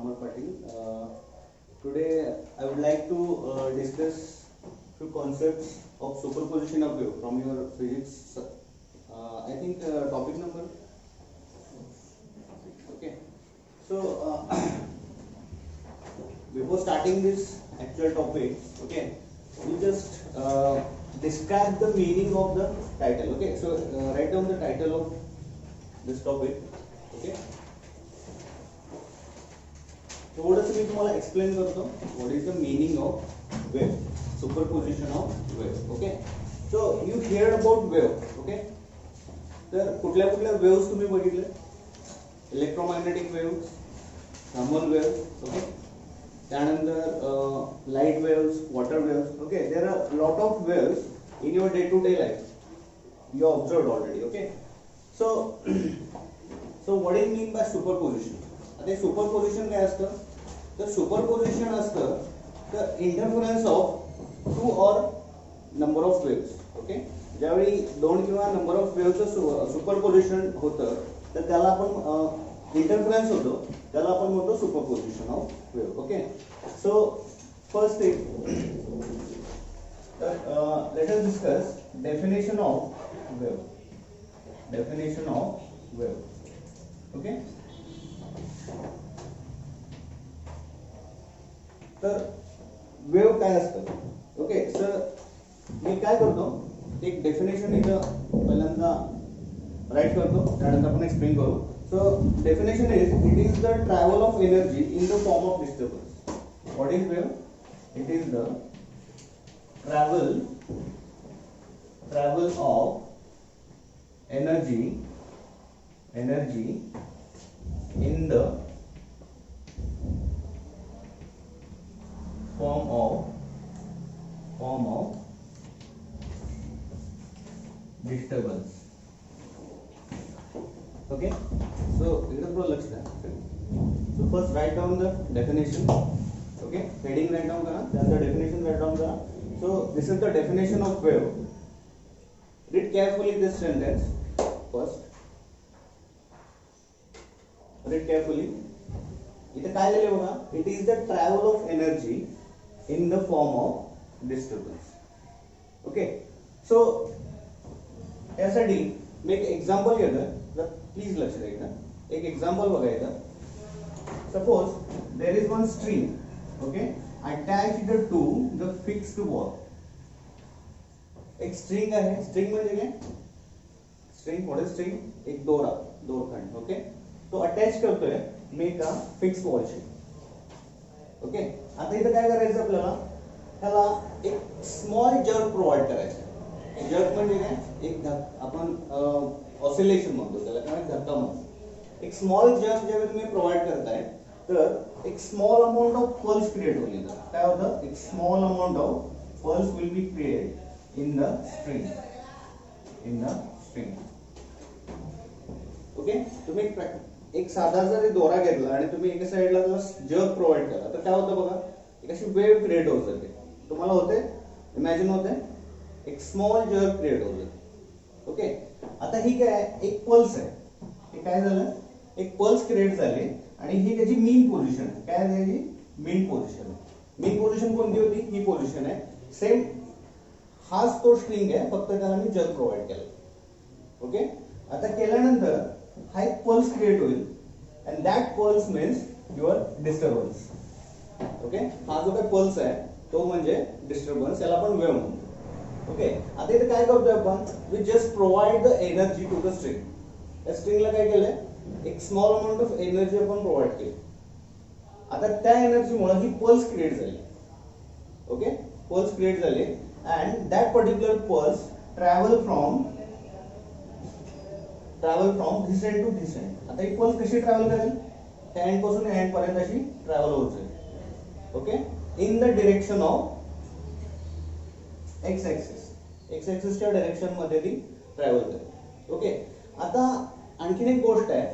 Amar Patil. Today I would like to discuss few concepts of superposition of wave from your physics. I think topic number. Okay. So before starting this actual topic, okay, we just describe the meaning of the title. Okay. So write down the title of this topic. Okay. थोडंसं मी तुम्हाला explain करतो what is the meaning of wave, superposition of wave. Okay, so you heard about wave. Okay, तर कुठल्या कुठल्या waves तुम्ही बघितले? Electromagnetic waves, thermal waves, okay, त्यानंतर light waves, water waves. Okay, there are lot of waves in your day to day life you observed already. Okay, so what is mean by superposition? आता superposition काय असतं? तर superposition असतं the interference of two और number of waves. Okay, ज्यावेळी दोन किंवा number of वेव्हचं superposition होतं तर त्याला आपण इंटरफरन्स होतो, त्याला आपण म्हणतो superposition of wave. Okay, so first thing, let us discuss definition of wave. Definition of wave. Okay, तर वेव्ह काय असतं? ओके, सर मी काय करतो, एक डेफिनेशन इथं पहिल्यांदा राईट करतो, त्यानंतर आपण एक्सप्लेन करू. So definition is, it is the travel of energy in the form of disturbance. What is wave? It is the travel of energy in the form of disturbance. Okay, so इधर थोड़ा लक्ष्य है. So first write down the definition. Okay, heading write down करा, then the definition write down करा. So this is the definition of wave. Read carefully this sentence first. Read carefully. इथे काय लिहिलं बघा, it is the travel of energy in the form of disturbance. Okay, so यासाठी मी एक example घेतो, please लक्ष द्या. एक एक्झाम्पल बघायचं. Suppose there is one string, okay, attached to the fixed wall. एक स्ट्रिंग आहे. स्ट्रिंग म्हणजे काय? String, what is string? एक दोरखंड. ओके, तो अटॅच करतोय मी एका फिक्स वॉलशी. ओके, आता इथं काय करायचं आपल्याला? त्याला एक स्मॉल जर्क प्रोव्हाइड करायचं. जर्क म्हणजे काय? एक आपण ऑसिलेशन म्हणतो त्याला, किंवा धक्का म्हणतो. एक स्मॉल जर्क ज्यावेळी तुम्ही प्रोव्हाइड करताय तर एक small amount of pulse create होईल. काय होतं? एक small amount of pulse will be create in the string. Okay, तुम्ही एक साधा जरी दोरा घेतला आणि तुम्ही एका साईडला त्याला जर्क प्रोव्हाइड केला तर काय होतं बघा, एक अशी वेव्ह क्रिएट होत जाते. तुम्हाला होते, इमॅजिन होते, एक स्मॉल जर्क क्रिएट होत जाते. ओके, आता ही काय, एक पल्स आहे. हे काय झालं, एक पल्स क्रिएट झाली आणि ही त्याची मीन पोझिशन आहे. काय आहे त्याची? मीन पोझिशन आहे. मीन पोझिशन कोणती होती? ही पोझिशन आहे. सेम हाच तो स्ट्रिंग आहे, फक्त त्याला मी जर्क प्रोव्हाइड केला. ओके, आता केल्यानंतर हा एक पल्स क्रिएट होईल and that pulse means your disturbance. Okay, हा जो काही पल्स आहे तो म्हणजे डिस्टर्बन्स, याला आपण वेव्ह म्हणतो. ओके, आता इथे काय करतोय आपण? We just provide the energy to the string. त्या स्ट्रिंगला काय केलंय? एक स्मॉल अमाऊंट ऑफ एनर्जी आपण प्रोव्हाइड केली. आता त्या एनर्जीमुळे ही पल्स क्रिएट झाली. ओके, पल्स क्रिएट झाली and that particular pulse travel from this end to this end. आता ही पल्स कशी ट्रॅव्हल करेल? त्या एंड पासून एंड पर्यंत अशी ट्रॅव्हल होत जाईल. Okay, in the direction of X axis. X ऍक्सिसच्या डायरेक्शन मध्ये ती ट्रॅव्हल करेल. ओके, आता आणखीन एक गोष्ट आहे,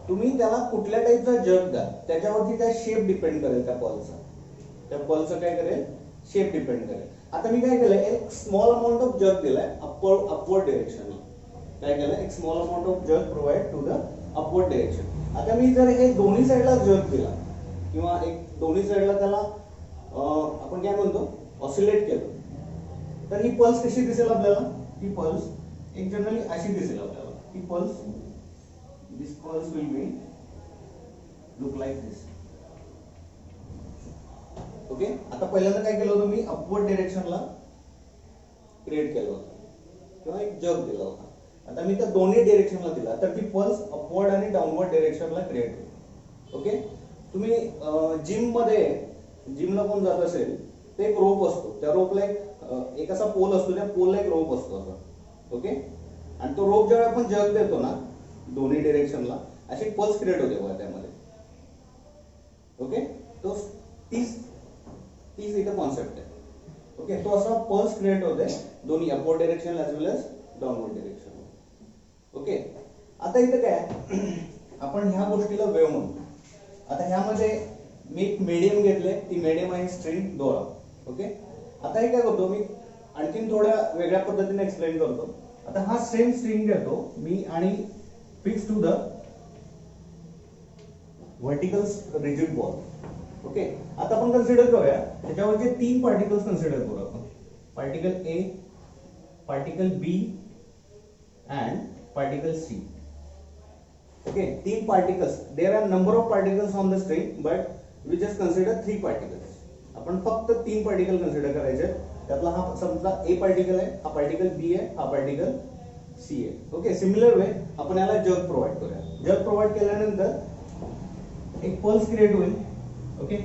तुम्ही त्याला कुठल्या टाईपचा जर्क द्या त्याच्यावरती त्या शेप डिपेंड करेल. त्या पल्सचा काय करेल? शेप डिपेंड करेल. आता मी काय केलंय, एक स्मॉल अमाऊंट ऑफ जर्क दिलाय अपवर्ड डिरेक्शनला. काय केलं? एक small amount of jerk provide to the upward direction. आता मी जर हे दोन्ही साईडला जर्क दिला किंवा एक दोन्ही साईडला त्याला आपण काय म्हणतो ऑसिलेट केलं तर ही पल्स कशी दिसेल आपल्याला? ही पल्स एक जनरली अशी दिसेल आपल्याला. ही pulse, this pulse will be look like this. Okay. आता पहिल्यांदा काय केलं होतं मी? अपवर्ड डिरेक्शनला क्रिएट केलं होतं किंवा एक जग दिला होता. आता मी त्या दोन्ही डिरेक्शनला दिला तर ती पल्स अपवर्ड आणि डाऊनवर्ड डिरेक्शनला क्रिएट होईल. ओके. तुम्ही जिमला कोण जात असेल ते एक रोप असतो, त्या रोपला एक असा पोल असतो, त्या पोलला एक रोप असतो असा. ओके. आणि तो रोप जेव्हा आपण जग देतो ना दोन्ही डिरेक्शनला अशी पल्स क्रिएट होते बघा त्यामध्ये. ओके. तो तीच इथं कॉन्सेप्ट आहे. ओके. तो असा पल्स क्रिएट होते दोन्ही अपवर्ड डिरेक्शन ॲज वेल एज डाऊनवर्ड डिरेक्शन. ओके. आता इथं काय आपण ह्या गोष्टीला वेव्ह म्हणतो. आता ह्यामध्ये मी एक मीडियम घेतले, ती मीडियम आहे स्ट्रिंग दोरा. ओके. आता हे काय करतो मी आणखीन थोड्या वेगळ्या पद्धतीने एक्सप्लेन करतो. आता हा सेम स्ट्रिंग घेतो मी आणि fix to the vertical rigid ball. Okay. आता आपण कन्सिडर करूया त्याच्यावरचे 3 पार्टिकल्स कन्सिडर करू आपण. Particle A, particle B and particle C. Okay. 3 particles. There are number of particles on the string, but we just consider 3 particles. आपण फक्त 3 particle consider करायचे. त्यातला हा समजा ए पार्टिकल आहे, हा पार्टिकल बी आहे, हा पार्टिकल सी आहे. ओके. सिमिलर वे आपण याला जग प्रोव्हाइड करूया. जग प्रोव्हाइड केल्यानंतर एक पल्स क्रिएट होईल. ओके.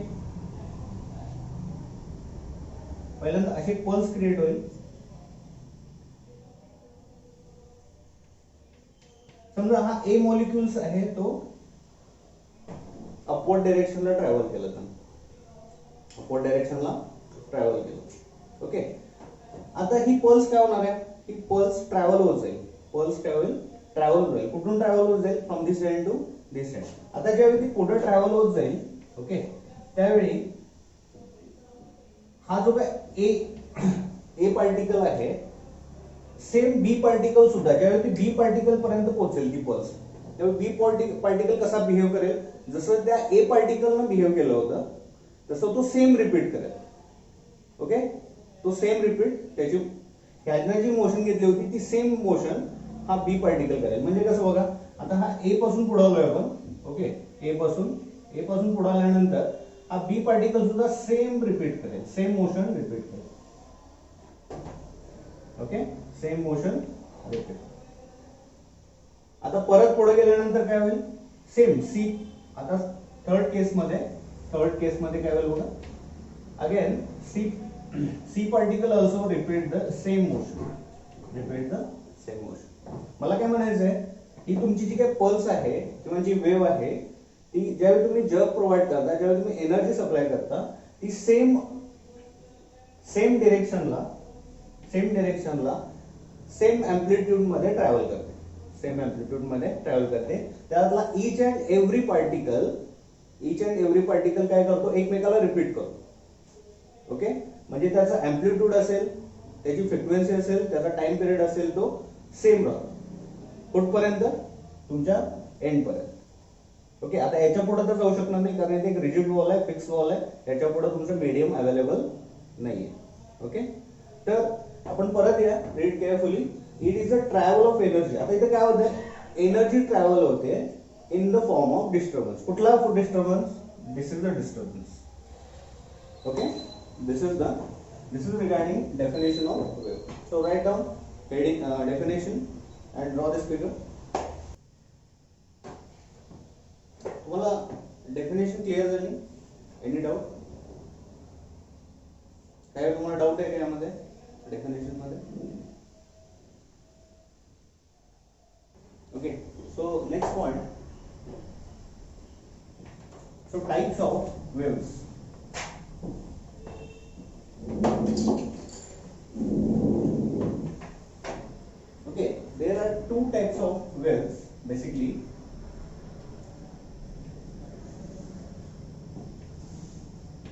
पहिल्यांदा अशी एक पल्स क्रिएट होईल. समजा हा ए मॉलिक्युल्स आहे तो अपवर्ड डायरेक्शनला ट्रॅव्हल केलं तर अपवर्ड डायरेक्शनला ट्रॅव्हल केलं. ओके. आता ही पल्स काय होणार आहे? ही पल्स ट्रॅव्हल होत जाईल. पल्स ट्रॅव्हल होईल. कुठून ट्रॅव्हल होत जाईल? From this end to this end. आता ज्यावेळी ती पुढे ट्रॅव्हल होत जाईल ओके त्यावेळी हा जो काय ए पार्टिकल आहे सेम बी पार्टिकल सुद्धा ज्यावेळी ती बी पार्टिकल पर्यंत पोहोचेल ती पल्स त्यावेळी बी पार्टिकल कसा बिहेव करेल? जसं त्या ए पार्टिकलनं बिहेव केलं होतं तसं तो सेम रिपीट करेल. ओके. तो सेम रिपीट त्याची ह्यानं जी मोशन घेतली होती ती सेम मोशन हा बी पार्टिकल करेल. म्हणजे कसं बघा आता हा ए पासून पुढे आलोय आपण. ओके. ए पासून पुढे आल्यानंतर हा बी पार्टिकल सुद्धा सेम रिपीट करेल, सेम मोशन रिपीट करेल. ओके. Same motion repeat. आता परत पुढे गेल्यानंतर काय होईल? Same C. आता थर्ड केस मध्ये काय होईल बघा? Again C particle also repeat the same motion. मला काय म्हणायचंय ही तुमची जी काही पल्स आहे किंवा जी वेव्ह आहे ती ज्यावेळी तुम्ही जग प्रोव्हाइड करता ज्यावेळी तुम्ही एनर्जी सप्लाय करता ती सेम डिरेक्शनला सेम एम्प्लिट्यूड मध्ये ट्रॅव्हल करते. त्यातला ईच अँड एव्हरी पार्टिकल काय करतो? एकमेकाला रिपीट करतो. ओके. म्हणजे त्याचा एम्प्लिट्यूड असेल, त्याची फ्रिक्वेन्सी असेल, त्याचा टाइम पिरियड असेल तो सेम राहतो कुठपर्यंत? तुमच्या एंड पर्यंत. ओके. आता याच्या पुढे तर जाऊ शकणार नाही कारण ते एक रिजिड वॉल आहे, फिक्स वॉल आहे. याच्या पुढे तुमचं मीडियम अवेलेबल नाहीये. ओके. तर आपण परत या read carefully. It is a travel of energy. आता इथे काय होतंय? एनर्जी ट्रॅव्हल होते in the form of disturbance. कुठला disturbance? This is the disturbance. Okay. This is regarding definition of wave. So write down heading definition and draw this figure. तुम्हाला definition clear झाली? Any doubt? काय तुम्हाला doubt आहे का यामध्ये definition मध्ये? Okay. So next point. So types of waves. Okay, there are 2 types of waves basically.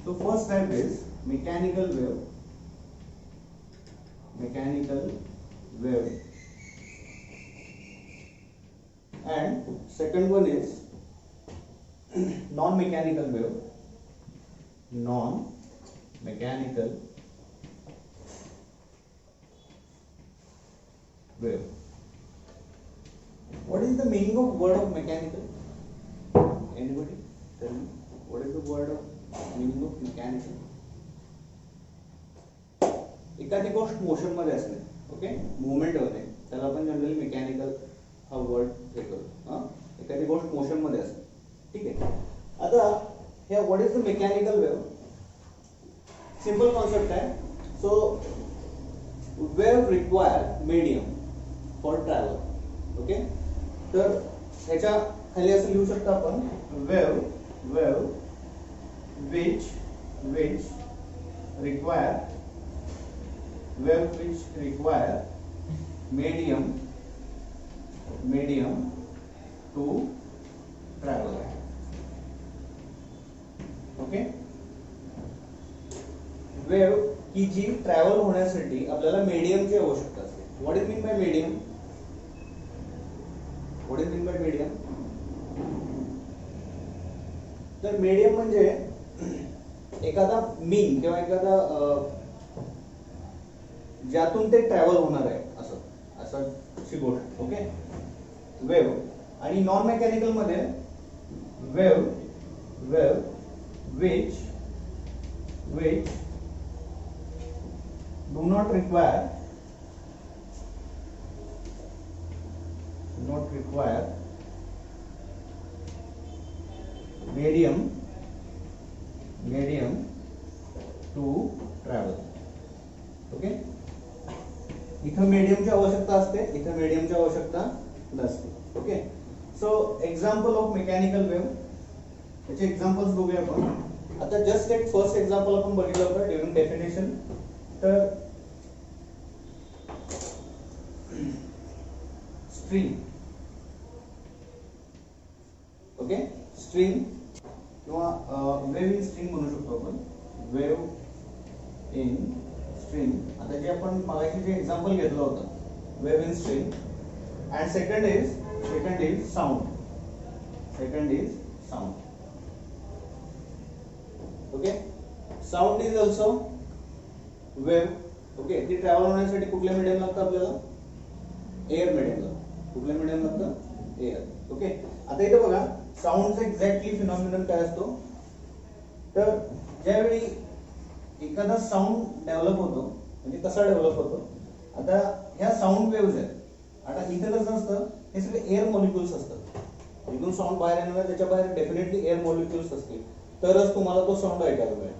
So first type is mechanical wave. And second one is non-mechanical wave. Non mechanical wave. What is the meaning of word of mechanical? Anybody tell me what is the word of meaning of mechanical? एखादी गोष्ट motion मध्ये असणे, okay, movement मध्ये, त्याला आपण generally mechanical हा word हे करतो. एखादी गोष्ट मोशन मध्ये असते, ठीक आहे. आता हे what is the mechanical wave? Simple concept आहे. So wave require medium for travel. Okay, तर ह्याच्या खाली असं लिहू शकतो आपण, wave which require medium to travel. Okay, wave की जी ट्रॅव्हल होण्यासाठी आपल्याला मीडियमची आवश्यकता असते. What is mean by medium? तर मीडियम म्हणजे एखादा मीन किंवा एखादा ज्यातून ते ट्रॅव्हल होणार आहे असं अशी गोष्ट. Okay, wave. आणि नॉन मेकॅनिकल मध्ये wave which do not require medium to travel. Okay, इथं मीडियमची आवश्यकता असते, इथं मीडियमची आवश्यकता नसते. Okay, so example of mechanical wave, याचे एक्झाम्पल्स बघूया आपण. आता जस्ट एक फर्स्ट एक्झाम्पल आपण बघितलं होतं ड्युरिंग डेफिनेशन. तर स्ट्रिंग, ओके, स्ट्रिंग किंवा वेव्ह इन स्ट्रिंग म्हणू शकतो आपण, वेव्ह इन स्ट्रिंग. आता जे आपण मागाशी जे एक्झाम्पल घेतलं होतं, wave in string. And second is sound. Okay, sound is also wave. Okay, ती ट्रॅव्हल होण्यासाठी कुठल्या मीडियम लागतं आपल्याला? एअर मीडियम लागतं. कुठल्या मीडियम लागतं? एअर. ओके, आता इथे बघा साऊंडचा एक्झॅक्टली फिनॉमिनन काय असतो. तर ज्यावेळी एखादा साऊंड डेव्हलप होतो, म्हणजे कसा डेव्हलप होतो, आता ह्या साऊंड वेव्हज आहेत. आता इथे कसं असतं, हे सगळे एअर मॉलिक्युल्स असतात. इथून साऊंड बाहेर येणार, त्याच्या बाहेर डेफिनेटली एअर मॉलिक्युल्स असतील, तरच तुम्हाला तो साऊंड ऐकायला मिळेल.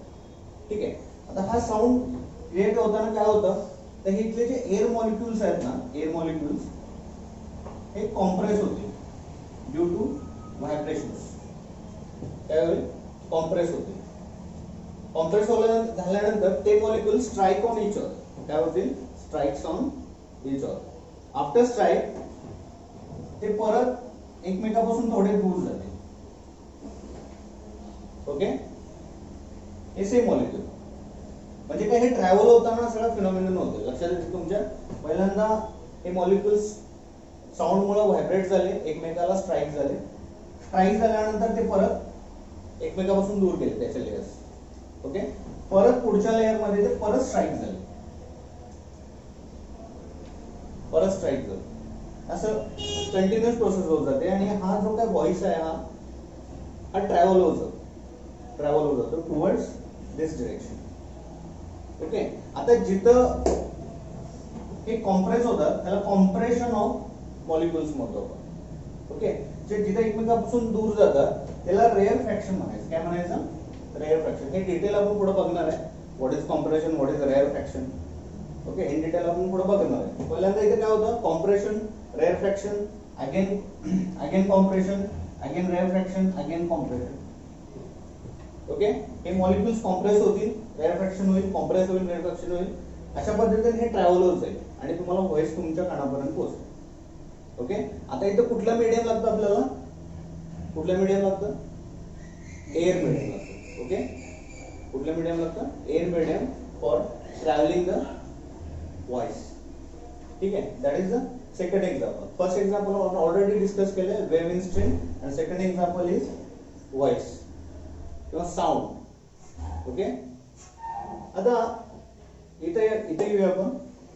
ठीक आहे. आता हा साऊंड क्रिएट होताना काय होतं, तर हे इथले जे एअर मॉलिक्युल्स आहेत ना, एअर मॉलिक्युल्स हे कॉम्प्रेस होतील ड्यू टू व्हायब्रेशन्स. काय होईल? कॉम्प्रेस होतील. कॉम्प्रेस झाल्यानंतर ते molecule strike on each other. काय होतील? Strikes on each other. After strike ते परत एकमेकापासून थोडे दूर जातील. ओके, हे सेम मॉलिक्युल. म्हणजे काय, हे ट्रॅव्हल होताना सगळा फिनॉमिनन होतं. लक्षात येते तुमच्या? पहिल्यांदा हे मॉलिक्युल्स साऊंड मुळे व्हायब्रेट झाले, एकमेकाला स्ट्राइक झाले. स्ट्राइक झाल्यानंतर ते परत एकमेकापासून दूर गेले त्याच्या लेयर्स. ओके, परत पुढच्या लेयर मध्ये ते परत स्ट्राइक झाले, असं कंटिन्युअस प्रोसेस होत जाते. आणि हा जो काय व्हॉइस आहे हा ट्रॅव्हल होत जातो टुवर्ड्स दिस डिरेक्शन. ओके, आता जिथं हे कॉम्प्रेस होतात त्याला कॉम्प्रेशन ऑफ मॉलिक्युल्स म्हणतो आपण. ओके, जे जिथे एकमेकांपासून दूर जातात त्याला रेअर फ्रॅक्शन म्हणायचं. काय म्हणायचं? Rare fraction. हे डिटेल आपण पुढे बघणार आहे. What is compression, what is rare fraction. Okay, in detail आपण पुढे बघणार आहे. पहिल्यांदा इथे काय होतं? Compression, rare fraction, again compression, again rare fraction, again compression. Okay, हे मॉलिक्युल्स कॉम्प्रेस होतील, रेअर फ्रॅक्शन होईल, कॉम्प्रेस होईल, रेअर फ्रॅक्शन होईल. अशा पद्धतीने हे ट्रॅव्हल होत जाईल आणि तुम्हाला व्हॉइस तुमच्या कानापर्यंत पोहोचेल. ओके, आता इथं कुठला मीडियम लागतं आपल्याला? कुठलं मीडियम लागतं? एअर मीडियम लागतं. ओके, कुठलं मीडियम लागतं? Air medium for travelling the voice. ठीक आहे, that is the second example. First example आपण ऑलरेडी डिस्कस केले, wave in string. And second example is voice किंवा साऊंड. ओके. आता इथे येऊया आपण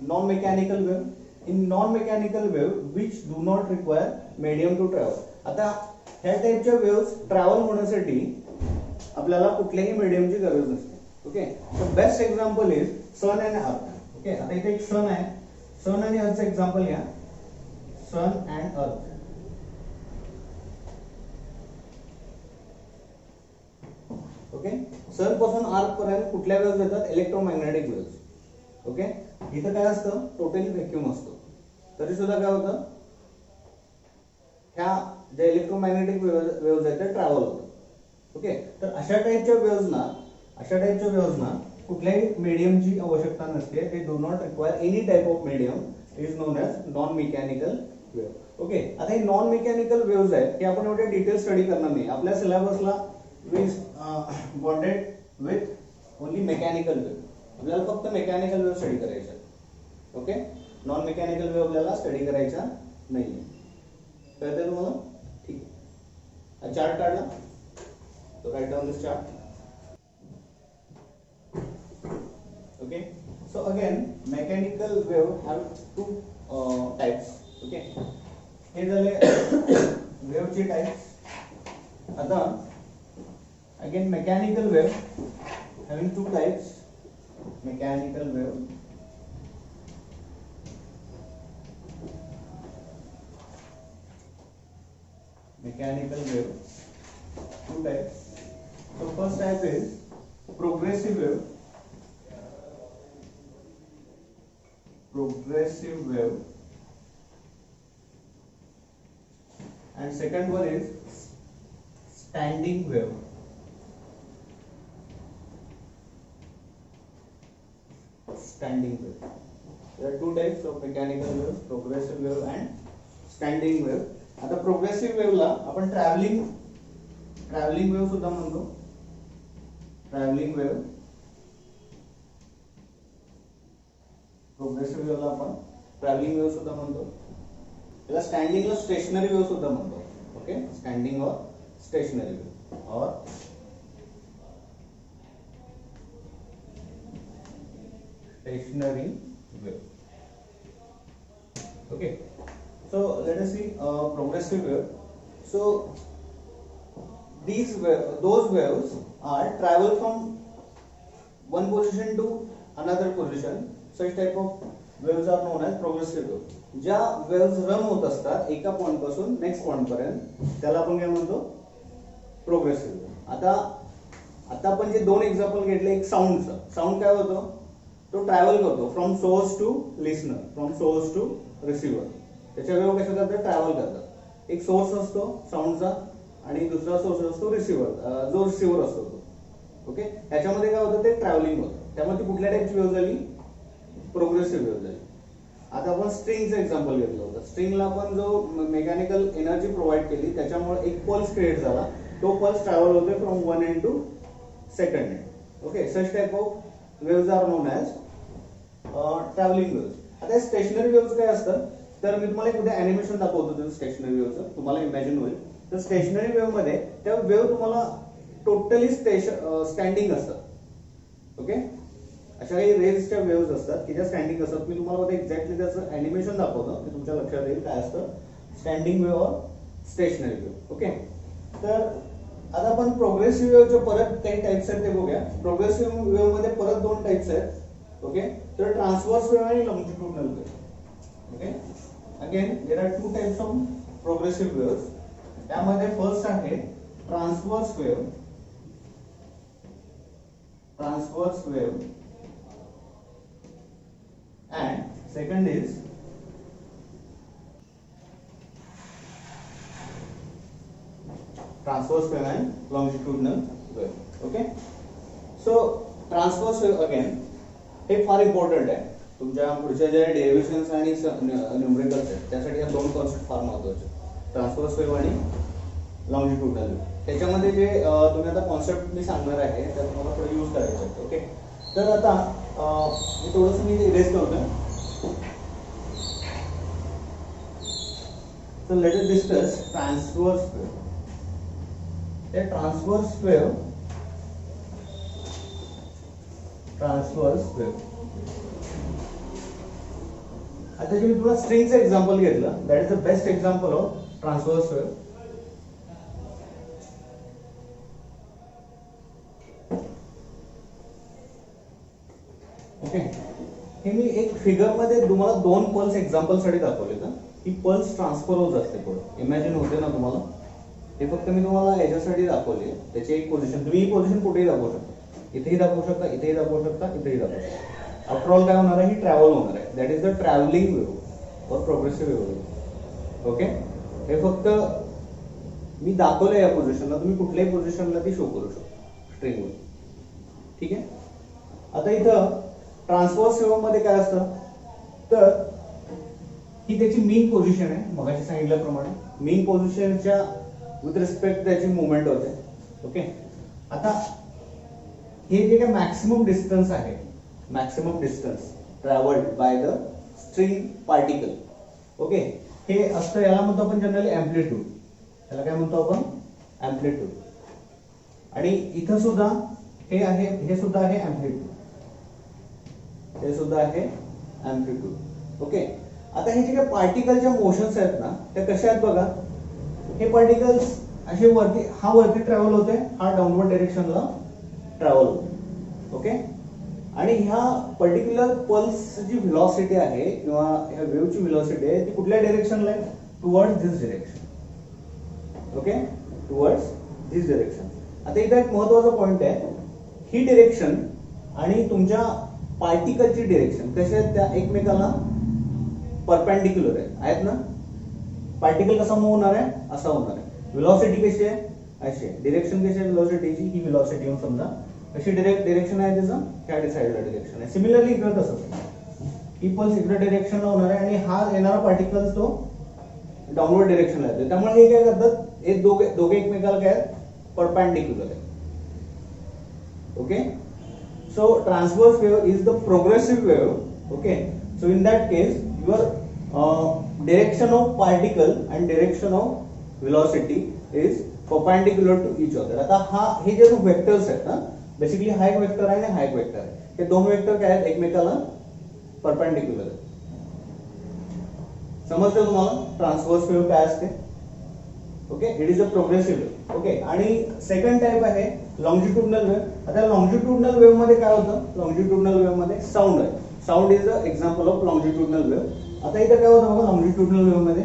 non mechanical wave. In non mechanical wave which do not require medium to travel. आता ह्या टाईपच्या वेव्स ट्रॅव्हल होण्यासाठी आपल्याला कुठल्याही मीडियमची गरज नसते. Okay. So best example is sun and earth. Okay. आता इथे एक सन आहे, सन आणि अर्थचं एक्झाम्पल घ्या. सन अँड अर्थ. ओके. सन पासून अर्थ पर्यंत कुठल्या वेव्स येतात? Electromagnetic waves. ओके. इथं काय असतं? टोटली व्हॅक्यूम असतो. तरी सुद्धा काय होतं? ह्या ज्या इलेक्ट्रोमॅग्नेटिक वेव्स आहेत ते ट्रॅव्हल होतात. ओके. तर अशा टाईपच्या वेव्सना कुठल्याही मीडियमची आवश्यकता नसते. They do not require any type of medium. Is known as non mechanical wave. Okay. आता हे नॉन मेकॅनिकल वेव्स आहेत की आपण एवढे डिटेल स्टडी करणार नाही. आपल्या सिलेबसला we bonded with only mechanical wave. आपल्याला फक्त मेकॅनिकल वेव्ह स्टडी करायच्या. ओके. नॉन मेकॅनिकल वेव्ह आपल्याला स्टडी करायचा नाहीये. कळतंय तुम्हाला? ठीक आहे. चार्ट काढला. So write down this chart. Okay. So again, mechanical wave have two types. Okay. हे झाले wave चे types. आता again mechanical wave having two types. Mechanical wave. Mechanical wave. Two types. So first type is progressive wave. Progressive wave. And second one is standing wave. Standing wave. There are two types of mechanical waves: progressive wave and standing wave. आता progressive wave ला आपण traveling wave सुद्धा म्हणतो. Travelling wave. Progressive वेव्हला आपण travelling wave सुद्धा म्हणतो. त्याला स्टँडिंगला stationery wave सुद्धा म्हणतो. ओके. स्टँडिंग और स्टेशनरी वेव्ह और stationary wave. Okay. So let us see progressive wave. So those waves are travel from one position to another position. Such type of waves are known as progressive wave. ज्या waves run होत असतात एका point पासून next point पर्यंत त्याला आपण काय म्हणतो? Progressive wave. आता आपण जे दोन एक्झाम्पल घेतले, एक साऊंडचा. साऊंड काय होतो? तो ट्रॅव्हल करतो from source to listener, from source to receiver. त्याच्या वेव्ह कशा करतात? ट्रॅव्हल करतात. एक सोर्स असतो साऊंडचा आणि दुसरा सोर्स असतो रिसिव्हर, जो रिसिव्हर असतो तो. ओके. ह्याच्यामध्ये काय होतं? ते ट्रॅव्हलिंग होतं. त्यामुळे ती कुठल्या टाईपची वेव्ह झाली? प्रोग्रेसिव्ह वेव्ह झाली. आता आपण स्ट्रिंगचं एक्झाम्पल घेतलं होतं. स्ट्रिंगला आपण जो मेकॅनिकल एनर्जी प्रोव्हाइड केली त्याच्यामुळे एक पल्स क्रिएट झाला. तो पल्स ट्रॅव्हल होतोय from one end to second end. Okay. Such type of waves are known as travelling waves. आता स्टेशनरी वेव्स काय असतात? तर मी तुम्हाला एक उद्या अॅनिमेशन दाखवतो स्टेशनरी वेव्हचं, तुम्हाला इमॅजिन होईल. तर स्टेशनरी वेव्ह मध्ये त्या वेव्ह तुम्हाला टोटली स्टँडिंग असतात. ओके. अशा काही रेजच्या वेव्ह असतात की ज्या स्टँडिंग असतात. मी तुम्हाला एक्झॅक्टली त्याचं अॅनिमेशन दाखवतो की तुमच्या लक्षात येईल काय असतं स्टँडिंग वेव्ह और स्टेशनरी वेव्ह. ओके. तर आता आपण प्रोग्रेसिव्ह वेव्हचे परत काही टाइप्स आहेत ते बघूया. प्रोग्रेसिव्ह वेव्ह मध्ये परत दोन टाइप्स आहेत. ओके. तर ट्रान्सव्हर्स वेव्ह आणि longitudinal wave. Okay. Again there are two types of progressive waves. त्यामध्ये फर्स्ट आहे transverse wave. Transverse wave and second is transverse wave and longitudinal wave. Okay. So transverse wave again हे फार important आहे. तुमच्या पुढच्या ज्या डेरिव्हेशन्स आणि न्यूमरिकल्स आहेत त्यासाठी या दोन कॉन्सेप्ट फार महत्त्वाचे. ट्रान्सव्हर्स वेव्ह आणि लॉंजिट्युडिनल वेव्ह. त्याच्यामध्ये जे तुम्ही आता कॉन्सेप्ट मी सांगणार आहे त्या तुम्हाला थोडं यूज करायचं आहे. ओके. तर आता मी थोडंसं मी इरेज करतो. So let us discuss transverse wave. A transverse wave transverse wave. आता जे मी तुला स्ट्रिंगचं एक्झाम्पल घेतलं, that is the best example of transverse wave. Okay, हे मी एक फिगर मध्ये तुम्हाला दोन पल्स एक्झाम्पल साठी दाखवले का, ही पल्स ट्रान्सफर होत असते पुढे, इमॅजिन होते ना तुम्हाला. हे फक्त मी तुम्हाला याच्यासाठी दाखवले, त्याची एक पोझिशन, तुम्ही ही पोझिशन कुठेही दाखवू शकता, इथेही दाखवू शकता, इथेही दाखवू शकता, इथेही दाखवू शकता. आफ्टर ऑल काय होणार आहे, ही ट्रॅव्हल होणार आहे, that is the travelling wave और प्रोग्रेसिव्ह वेव्ह. ओके, हे फक्त मी दाखवलं या पोझिशनला, तुम्ही कुठल्याही पोझिशनला ती शो करू शकता स्ट्रिंगवर. ठीक आहे. आता इथं ट्रान्सव्हर्स वेव्ह मध्ये काय असतं, तर ही त्याची मीन पोझिशन आहे, मगाशी सांगितल्याप्रमाणे मीन पोझिशनच्या विथ रिस्पेक्ट त्याची मुवमेंट होते. ओके, आता हे जे काय मॅक्सिमम डिस्टन्स आहे, maximum distance travelled by the string particle. Okay, हे असतं, याला म्हणतो आपण जनरली अँप्लिट्यूड, याला काय म्हणतो आपण, अँप्लिट्यूड. आणि इथं सुद्धा हे आहे, हे सुद्धा आहे अँप्लिट्यूड, हे सुद्धा आहे अँप्लिट्यूड. ओके, आता हे जे काही पार्टिकलच्या मोशन्स आहेत ना, त्या कशा आहेत बघा. हे पार्टिकल्स असे वरती, हा वरती ट्रॅव्हल होते, हा डाऊनवर्ड डायरेक्शनला ट्रॅव्हल होतो. ओके, आणि ह्या पर्टिक्युलर पल्सची व्हेलॉसिटी आहे किंवा ह्या वेव्हची व्हेलॉसिटी आहे, ती कुठल्या डायरेक्शनला आहे, टुवर्ड्स दिस डायरेक्शन. ओके, टुवर्ड्स दिस डायरेक्शन. आता इथे एक महत्वाचा पॉइंट आहे, ही डायरेक्शन आणि तुमच्या पार्टिकलची डायरेक्शन कशा आहेत, त्या एकमेकाला परपेंडिक्युलर आहेत ना. पार्टिकल कसा मूव्ह होणार आहे, असा होणार आहे. व्हेलॉसिटी कशी आहे, अशी आहे. डायरेक्शन कशी आहे व्हेलॉसिटीची, ही व्हेलॉसिटी येऊन समजा कशी डायरेक्शन आहे त्याचं, ह्या साईडला डायरेक्शन आहे. सिमिलरली इकडे तसंच, ही पल्स इकडे डायरेक्शनला होणार आहे आणि हा येणारा पार्टिकल तो डाऊनवर्ड डायरेक्शनला येतो. त्यामुळे हे काय करतात, हे दोघे एकमेकाला काय परपेंडिक्युलर आहे. Okay, so transverse wave is the progressive wave. Okay, so in that case your direction of particle and direction of velocity is perpendicular to each other. आता हा हे जे वेक्टर्स आहेत ना, बेसिकली हा एक वेक्टर आहे आणि हा एक वेक्टर आहे, हे दोन वेक्टर काय आहेत, एकमेकाला परपेंडिक्युलर आहेत. समजतं तुम्हाला ट्रान्सव्हर्स वेव्ह काय असते. Okay, it is a progressive wave. Okay, आणि सेकंड टाइप आहे लॉंजिट्युडनल वेव्ह. आता लॉंजिट्युडनल वेव्ह मध्ये काय होतं, लॉंजिट्युडनल वेव्ह मध्ये साऊंड आहे, sound is a example of longitudinal wave. आता इथे काय होतं बघा, लॉंजिट्युडनल वेव्ह मध्ये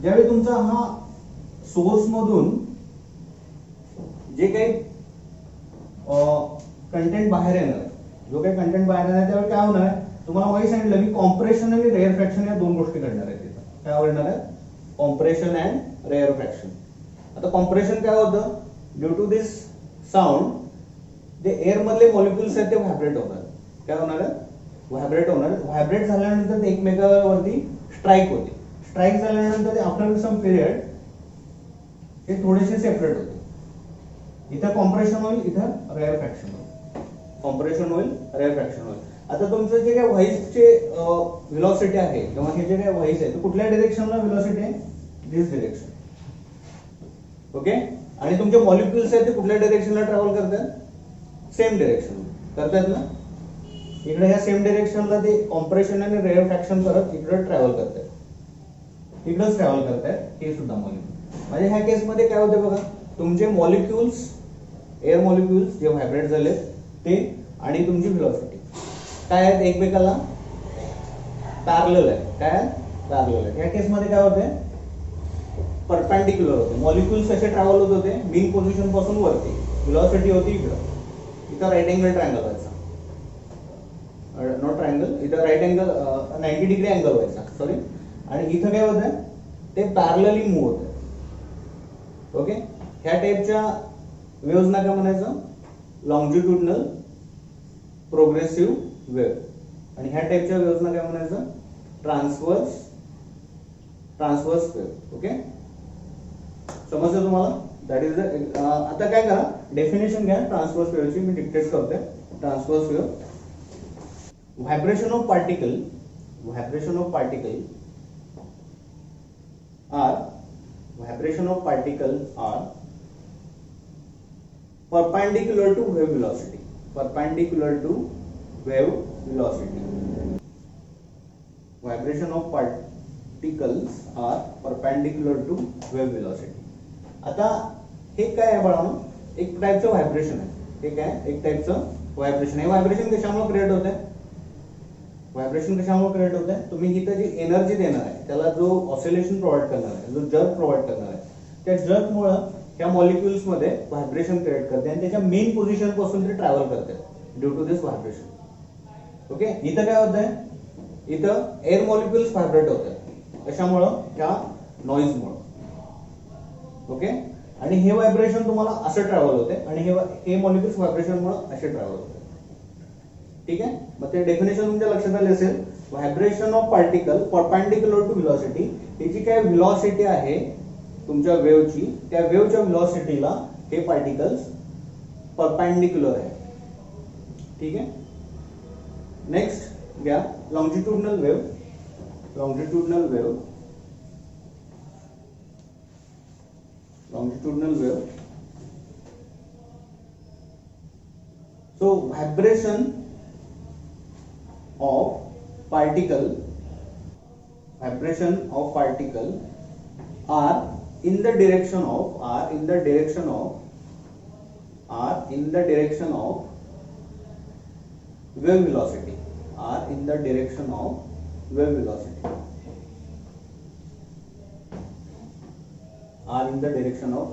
ज्यावेळी तुमचा हा सोर्स मधून जे काही कंटेंट बाहेर येणार आहे, जो काही कंटेंट बाहेर येणार आहे, त्यावेळी काय होणार आहे, तुम्हाला माहिती सांगितलं मी, कॉम्प्रेशन आणि रेअरफॅक्शन या दोन गोष्टी घडणार आहेत तिथं. काय घडणार आहे, कॉम्प्रेशन अँड रेअरफॅक्शन. आता कॉम्प्रेशन काय होतं, ड्यू टू दिस साऊंड जे एअर मधले मॉलिक्युल्स आहेत ते व्हायब्रेट होणार. काय होणार आहे, व्हायब्रेट होणार. व्हायब्रेट झाल्यानंतर ते एकमेकावरती स्ट्राईक होते. स्ट्राईक झाल्यानंतर ते आफ्टर सम पिरियड ते थोडेसे सेपरेट होते. इथं कॉम्प्रेशन होईल, इथं रेअरफॅक्शन होईल. कॉम्प्रेशन होईल, रेअरफॅक्शन होईल. आता तुमचं जे काय व्हॉइसचे व्हेलॉसिटी आहे किंवा हे जे काय व्हॉइस आहे, कुठल्या डायरेक्शनला व्हेलॉसिटी आहे, दिस डायरेक्शन. ओके, आणि तुमचे मॉलिक्युल्स आहेत ते कुठल्या डायरेक्शनला ट्रॅव्हल करतात, सेम डायरेक्शन करतात ना. इकडे ह्या सेम डायरेक्शनला ते कॉम्प्रेशन आणि रेअरफॅक्शन करत इकडे ट्रॅव्हल करतात, इकडेच ट्रॅव्हल करतात हे सुद्धा मॉलिक्युल. म्हणजे ह्या केसमध्ये काय होते बघा, तुमचे मॉलिक्युल्स, एअर मॉलिक्युल्स जे व्हायब्रेट झाले ते आणि तुमची व्हेलॉसिटी काय आहेत, एकमेकाला पॅरलल आहे. काय पॅरलल आहे. या केसमध्ये काय होते, परपेंडिक्युलर होते. मॉलिक्युल्स कसे ट्रॅव्हल होत होते, मीन पोझिशन पासून वरती, व्हेलॉसिटी होती इकडं, इथं राईट अँगल ट्रायंगल व्हायचा, नॉट ट्रायंगल, इथं राईट अँगल 90 डिग्री अँगल व्हायचा, सॉरी. आणि इथं काय होतं, ते पॅरलली मूव्ह होते. ओके, ह्या टाईपच्या वेव्हजना काय म्हणायचं, लॉंजिट्युडनल प्रोग्रेसिव्ह वेव्ह. आणि ह्या टाईपच्या वेव्हजना काय म्हणायचं, ट्रान्सव्हर्स वेव्ह. ओके, समजलं तुम्हाला, दॅट इज द. आता काय करा, डेफिनेशन घ्या ट्रान्सव्हर्स वेव्हची, मी डिक्टेट करतोय. Transverse wave, vibration of particle are perpendicular to wave velocity, perpendicular to wave velocity. Vibration of particles are perpendicular to wave velocity. आता हे काय आहे बाळांनो, एक टाइपचं व्हायब्रेशन आहे. हे काय, एक टाइपचं व्हायब्रेशन आहे. व्हायब्रेशन कशामुळे क्रिएट होत आहे? व्हायब्रेशन कशामुळे क्रिएट होत आहे? तुम्ही इथं जी एनर्जी देणार आहे, त्याला जो ऑसिलेशन प्रोव्हाइड करणार आहे, जो जर्क प्रोव्हाइड करणार आहे, त्या जर्कमुळे त्या मॉलिक्युल्स मध्ये व्हायब्रेशन क्रिएट करते आणि त्याच्या मेन पोझिशन पासून ते ट्रॅव्हल करते due to this vibration. Okay, इथं काय होत आहे? इथं एअर मॉलिक्युल्स व्हायब्रेट होत आहेत. कशामुळं? त्या नॉइजमुळे. ओके, आणि हे व्हायब्रेशन तुम्हाला असं ट्रॅव्हल होते आणि हे मॉलिक्युल्स व्हायब्रेशनमुळे असे ट्रॅव्हल होते. ठीक आहे, मग ते डेफिनेशन तुमच्या लक्षात आले असेल. Vibration of particle perpendicular to velocity. ही जी काय व्हेलॉसिटी आहे तुमच्या वेव्हची, त्या वेव्हच्या व्हेलॉसिटीला हे पार्टिकल्स परपेंडिक्युलर आहे. ठीक आहे, नेक्स्ट घ्या longitudinal wave. Longitudinal wave, longitudinal wave. So vibration of particle are in the direction of wave velocity. Are in the direction of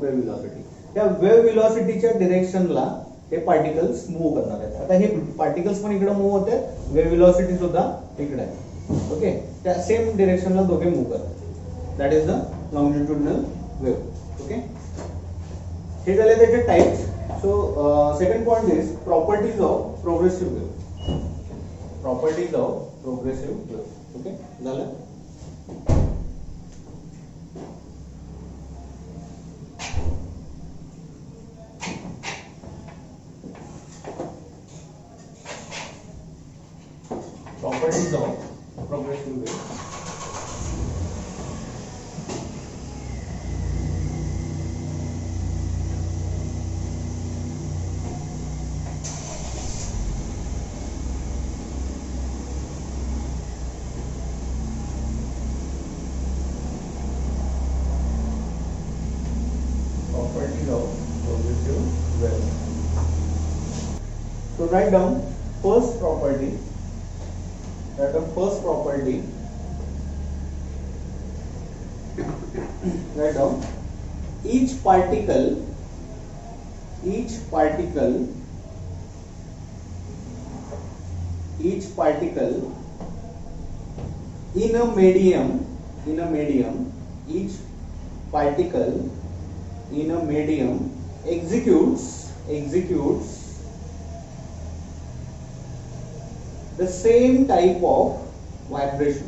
wave velocity. त्या वेव्ह व्हेलॉसिटीच्या डिरेक्शनला हे पार्टिकल्स मूव्ह करणार आहेत. आता हे पार्टिकल्स पण इकडे मूव्ह होते, वेव्ह व्हेलॉसिटी सुद्धा इकडे आहे. ओके, त्या सेम डिरेक्शनला दोघे मूव्ह करतात. That is the longitudinal wave. Okay, हे झाले त्याचे types. So second point is properties of progressive wave. Properties of progressive wave. Okay, झालं. Properties of progressive wave. Properties of progressive wave. So write down first property. That the first property, write down each particle in a medium, each particle in a medium executes the same type of vibration.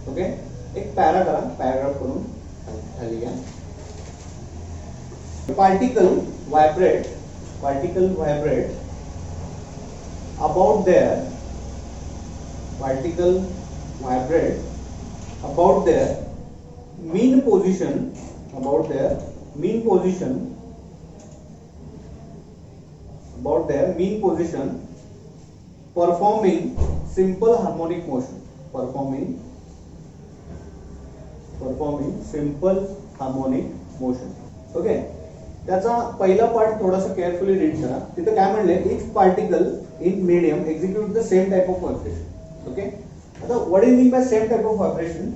Okay, एक paragraph करून खाली घ्या. Particle vibrate about their mean position, performing simple harmonic motion. Okay, त्याचा पहिला part थोडासा carefully read करा. तिथे काय म्हणले? Each particle in medium execute the same type of vibration. Okay, आता what is mean by same type of vibration?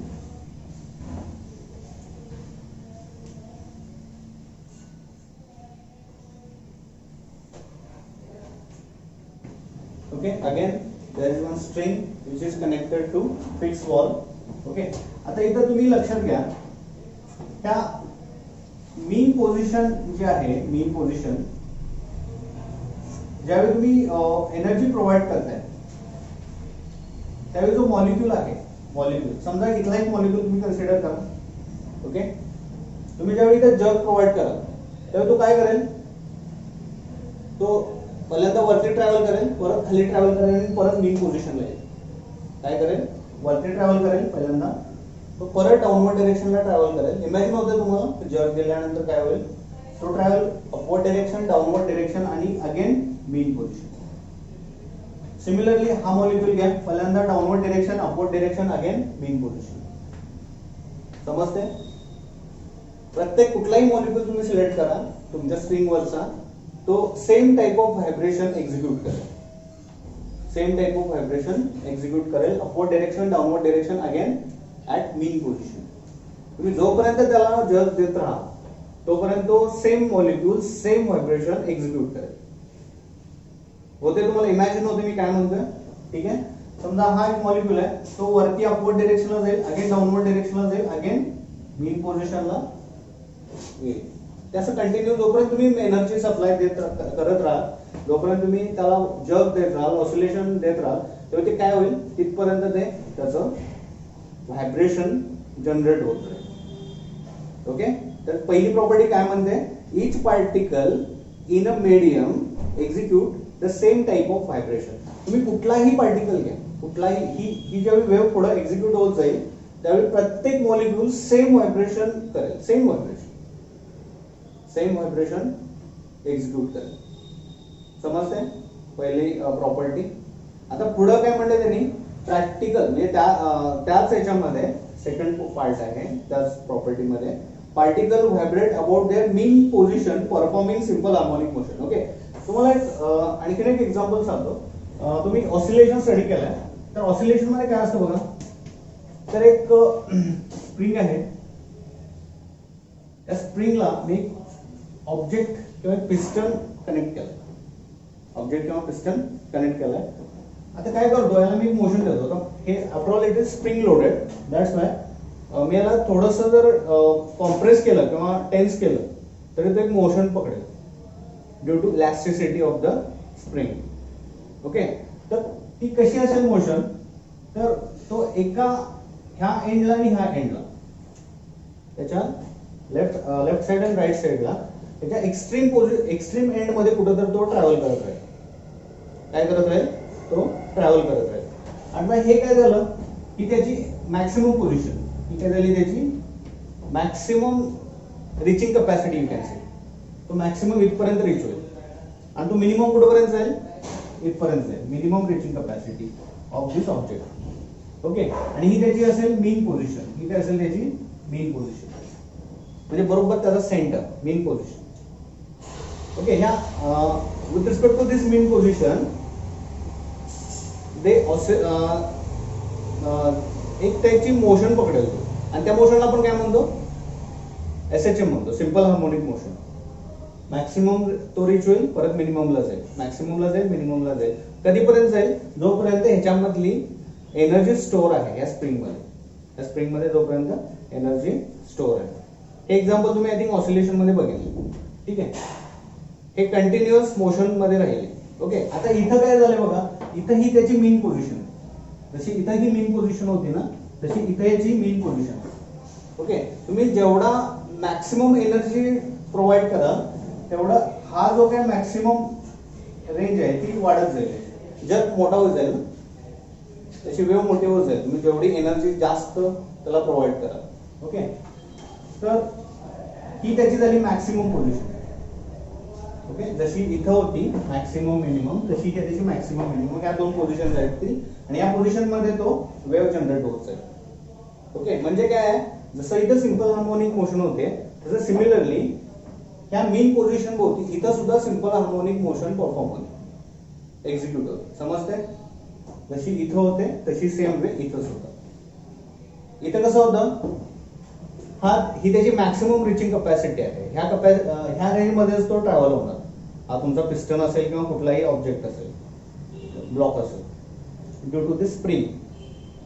Okay, again there is one string which is connected to fixed wall. Okay, आता इथं तुम्ही लक्षात घ्या, त्या मीन position जी आहे, मीन position ज्यावेळी तुम्ही एनर्जी प्रोव्हाइड करताय त्यावेळी जो मॉलिक्यूल आहे, समजा इथला एक मॉलिक्यूल तुम्ही कन्सिडर करा. ओके, तुम्ही ज्यावेळी इथे जग प्रोव्हाइड कराल त्यावेळी तो काय करेल? तो पहिल्यांदा वरती ट्रॅव्हल करेल, परत खाली ट्रॅव्हल करेल आणि परत मीन पोझिशनला येईल. काय करेल? वरती ट्रॅव्हल करेल पहिल्यांदा, तो परत डाऊनवर्ड डायरेक्शनला ट्रॅव्हल करेल. इमॅजिन होतं तुम्हाला जर्क दिल्यानंतर काय होईल, तो travel upward direction, downward direction आणि अगेन मीन पोझिशन. सिमिलरली हा मॉलिक्यूल घ्या, पहिल्यांदा downward direction, upward direction, again mean position. समजते? प्रत्येक कुठलाही मॉलिक्यूल तुम्ही सिलेक्ट करा तुमच्या स्ट्रिंग वरचा, तो same type of vibration execute करेल. Same type of vibration execute करेल, upward direction, downward direction, again at mean position. तुम्ही जोपर्यंत त्याला जर्क देत राहा तोपर्यंत तो same molecule same vibration execute करेल. होते तुम्हाला इमॅजिन होते मी काय म्हणतोय? ठीक आहे. समजा हा एक मॉलिक्यूल आहे, तो वरती अपवर्ड डायरेक्शनला जाईल, अगेन डाऊनवर्ड डायरेक्शनला जाईल, अगेन मीन पोझिशनला येईल. त्याचं कंटिन्यू जोपर्यंत तुम्ही एनर्जी सप्लाय देत करत राहा, जोपर्यंत तुम्ही त्याला जर्क देत राहाल, ऑसिलेशन देत राहाल, तेव्हा ते काय होईल, तिथपर्यंत ते त्याचं व्हायब्रेशन जनरेट होत राहील. ओके. तर पहिली प्रॉपर्टी काय म्हणते, each particle in a medium execute the same type of vibration. तुम्ही कुठलाही पार्टिकल घ्या, कुठलाही, ही ज्यावेळी वेव्ह पुढे एक्झिक्यूट होत जाईल त्यावेळी प्रत्येक मॉलिक्यूल सेम व्हायब्रेशन करेल, सेम व्हायब्रेशन एक्झिक्यूट करेल. समजते पहिली प्रॉपर्टी. आता पुढे काय म्हणते त्यांनी, प्रॅक्टिकल म्हणजे त्याच याच्यामध्ये सेकंड पार्ट आहे त्याच प्रॉपर्टीमध्ये, particle vibrate about their mean position performing simple harmonic motion. Okay. तुम्हाला एक आणखीन एक एक्झाम्पल सांगतो. तुम्ही ऑसिलेशन स्टडी केलाय, तर ऑसिलेशन मध्ये काय असतं बघा, तर एक स्प्रिंग आहे, त्या स्प्रिंगला मी ऑब्जेक्ट किंवा पिस्टन कनेक्ट केलाय, ऑब्जेक्ट किंवा पिस्टन कनेक्ट केलाय. आता काय करतो, याला मी मोशन देतो. तर हे after all it is spring loaded, that's why मी याला थोडंसं जर कॉम्प्रेस केलं किंवा टेन्स केलं तरी तो एक मोशन पकडेल due to elasticity of the spring. Okay. तर ती कशी असेल मोशन, तर तो एका ह्या एंडला आणि ह्या एंडला, त्याच्या लेफ्ट साइड आणि राईट साइडला, त्याच्या एक्स्ट्रीम एंड मध्ये कुठं तर तो ट्रॅव्हल करत राहील. काय करत राहील, तो ट्रॅव्हल करत राहील. आणि मग हे काय झालं की त्याची मॅक्सिमम पोझिशन, ही काय झाली, त्याची maximum reaching capacity you can say, तो मॅक्सिमम इथपर्यंत रिच होईल. आणि तो मिनिमम कुठपर्यंत जाईल, इथपर्यंत जाईल, minimum reaching capacity of this object. Okay. आणि ही त्याची असेल मीन पोझिशन, ही काय असेल त्याची मीन पोझिशन, म्हणजे बरोबर त्याचा सेंटर, मीन पोझिशन. ओके. ह्या with respect to this mean position दे एक त्याची मोशन पकडेल आणि त्या मोशनला आपण काय म्हणतो, SHM म्हणतो, सिंपल हार्मोनिक मोशन. मॅक्सिमम तो रिच होईल, परत मिनिममला जाईल, मॅक्सिममला जाईल, मिनिममला जाईल. कधीपर्यंत जाईल, जोपर्यंत ह्याच्यामधली एनर्जी स्टोर आहे या स्प्रिंगमध्ये जोपर्यंत एनर्जी स्टोर आहे. हे एक्झाम्पल तुम्ही आय थिंक ऑसिलेशन मध्ये बघितले. ठीक आहे. हे कंटिन्युअस मोशन मध्ये राहिले. ओके. आता इथं काय झालं बघा, इथं ही त्याची मीन पोझिशन, जशी इथं ही मीन पोझिशन होती ना, तशी इथं याची मीन पोझिशन. ओके. तुम्ही जेवढा मॅक्सिमम एनर्जी प्रोव्हाइड कराल तेवढा हा जो काय मॅक्सिमम रेंज आहे ती वाढत जाईल. जर मोठा होत जाईल त्याची वेव्ह मोठी होत जाईल, तुम्ही जेवढी एनर्जी जास्त त्याला प्रोव्हाइड कराल. ओके. तर ही त्याची झाली मॅक्सिमम पोझिशन. ओके. जशी इथं होती मॅक्सिमम मिनिमम, तशी त्याची मॅक्सिमम मिनिमम, या दोन पोझिशन आहेत आणि या पोझिशन मध्ये तो वेव्ह जनरेट होत जाईल. ओके. म्हणजे काय आहे, जसं इथं सिंपल हार्मोनिक मोशन होते तसं सिमिलरली ह्या मीन पोझिशन भोवती इथं सुद्धा सिंपल हार्मोनिक मोशन परफॉर्म होते, एक्झिक्यूट होते. समजते? जशी इथं होते तशी सेम वे इथं सुद्धा. इथं कसं होतं, ही त्याची मॅक्सिमम रिचिंग कॅपॅसिटी आहे, ह्या रेंज मध्येच तो ट्रॅव्हल होणार. हा तुमचा पिस्टन असेल किंवा कुठलाही ऑब्जेक्ट असेल, ब्लॉक असेल, due to this spring.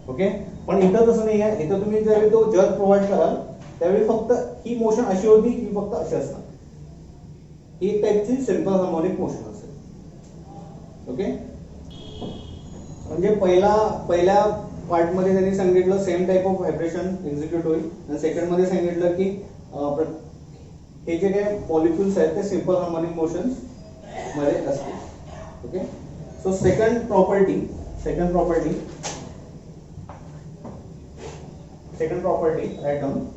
Okay. पण इथं तसं नाही आहे. इथं तुम्ही ज्यावेळी तो जर्क प्रोव्हाइड कराल त्यावेळी फक्त ही मोशन अशी होती, ही फक्त अशी असणार, ही एक टाईपची सिंपल हार्मोनिक मोशन असेल. ओके. म्हणजे पहिल्या पार्ट मध्ये त्यांनी सांगितलं same type of vibration execute होईल, आणि सेकंड मध्ये सांगितलं की हे जे काही मॉलिक्युल्स आहेत ते सिंपल हार्मोनिक मोशन मध्ये असतील. Okay. So second property second property, write down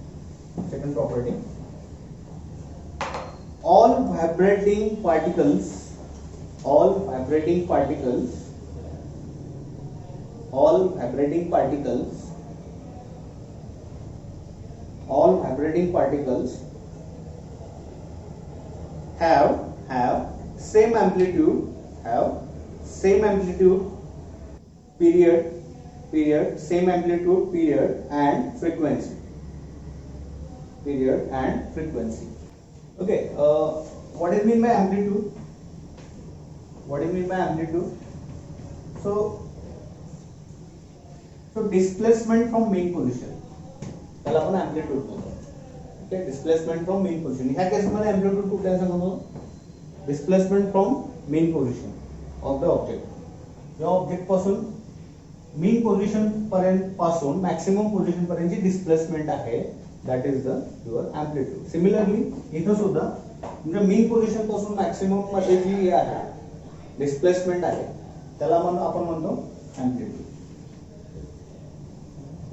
second property. All vibrating particles, all vibrating particles, all vibrating particles, all vibrating particles have same amplitude, period, same amplitude, period and frequency, Okay, what do you mean by amplitude? So displacement from mean position, त्याला आपण amplitude म्हणतो. Okay, displacement from mean position. ह्या केस मध्ये amplitude कुठल्या सांगतो? Displacement from mean position of the object. या object पासून mean position पर्यंत पासून maximum position पर्यंतची displacement आहे, that is the your amplitude. Similarly इथं सुद्धा म्हणजे mean position पासून maximum मध्ये जी आहे displacement आहे त्याला आपण म्हणतो amplitude.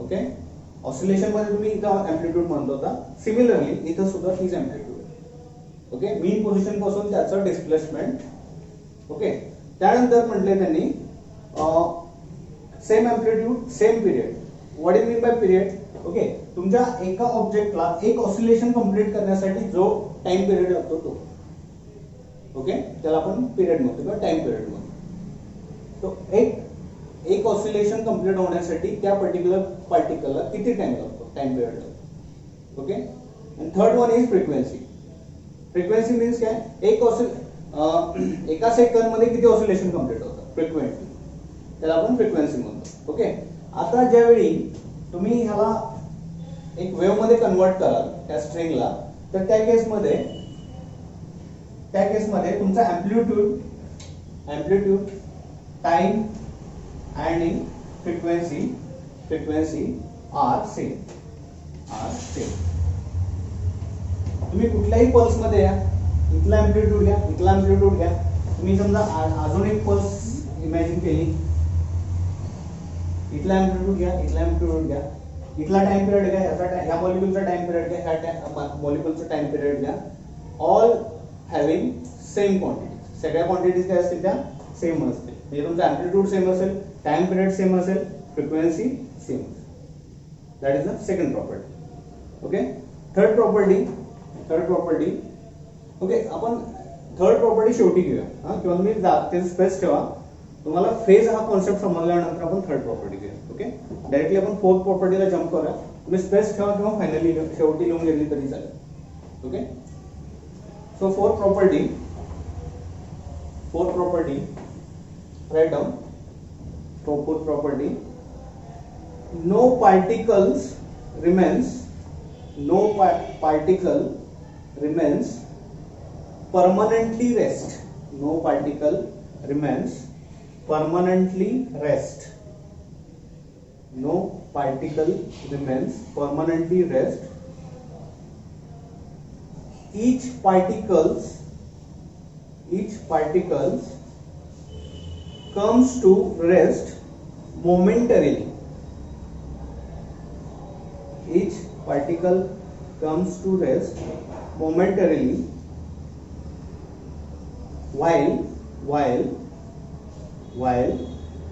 ओके, ऑसिलेशन मध्ये तुम्ही इथं amplitude म्हणत होता, सिमिलरली इथं सुद्धा तीच amplitude. ओके, mean position पासून त्याचं डिस्प्लेसमेंट. ओके, त्यानंतर म्हटले त्यांनी same amplitude same period. What do you mean by period? Okay, तुमच्या एका ऑब्जेक्टला एक ऑसिलेशन कंप्लीट करण्यासाठी जो टाइम पिरियड लागतो तो, ओके, त्याला आपण पिरियड म्हणतो किंवा टाइम पिरियड म्हणतो. तो एक ऑसिलेशन कंप्लीट होण्यासाठी त्या पर्टिक्युलर पार्टिकलला किती टाइम लागतो, टाइम पिरियड लागतो. ओके, आणि third one is frequency. Frequency means काय? एका सेकंड मध्ये किती ऑसिलेशन कंप्लीट होतं, फ्रिक्वेंटली, त्याला आपण फ्रिक्वेन्सी म्हणतो. ओके, आता ज्यावेळी तुम्ही ह्याला एक वेव्ह मध्ये कन्वर्ट कराल त्या स्ट्रिंगला, तर त्या केसमध्ये तुमचा अँप्लिट्यूड, टाइम आणि फ्रिक्वेन्सी आर सेम. तुम्ही कुठल्याही पल्स मध्ये या, इथला अँप्लिट्यूड घ्या, इथला अँप्लिट्यूड घ्या. तुम्ही समजा अजून एक पल्स इमॅजिन केली, इथला अँप्लिट्यूड घ्या, इथला अँप्लिट्यूड घ्या, इथला टाइम पिरियड घ्या, ह्या मॉलिक्यूलचा टाइम पिरियड घ्या, ह्या मॉलिक्यूलचा टाइम पिरियड घ्या. All having same quantity. सगळ्या क्वांटिटीज काय असतील त्या सेम असतील. म्हणजे तुमचा अँप्लिट्यूड सेम असेल, टाइम पिरियड सेम असेल, फ्रिक्वेन्सी सेम असेल. That is the second property. Okay, third property. Okay, आपण थर्ड प्रॉपर्टी शेवटी घेऊया, किंवा तुम्ही ते स्पेस ठेवा. तुम्हाला फेज हा कॉन्सेप्ट समजल्यानंतर आपण थर्ड प्रॉपर्टी घेऊया. ओके, डायरेक्टली आपण फोर्थ प्रॉपर्टीला जम्प करूया. तुम्ही स्पेस ठेवा किंवा फायनली शेवटी लिहून घेतली तरी चालेल. Okay, so fourth property, write down. So fourth property, no particle remains permanently rest. No particle remains permanently rest. Each particles comes to rest momentarily. Each particle comes to rest momentarily while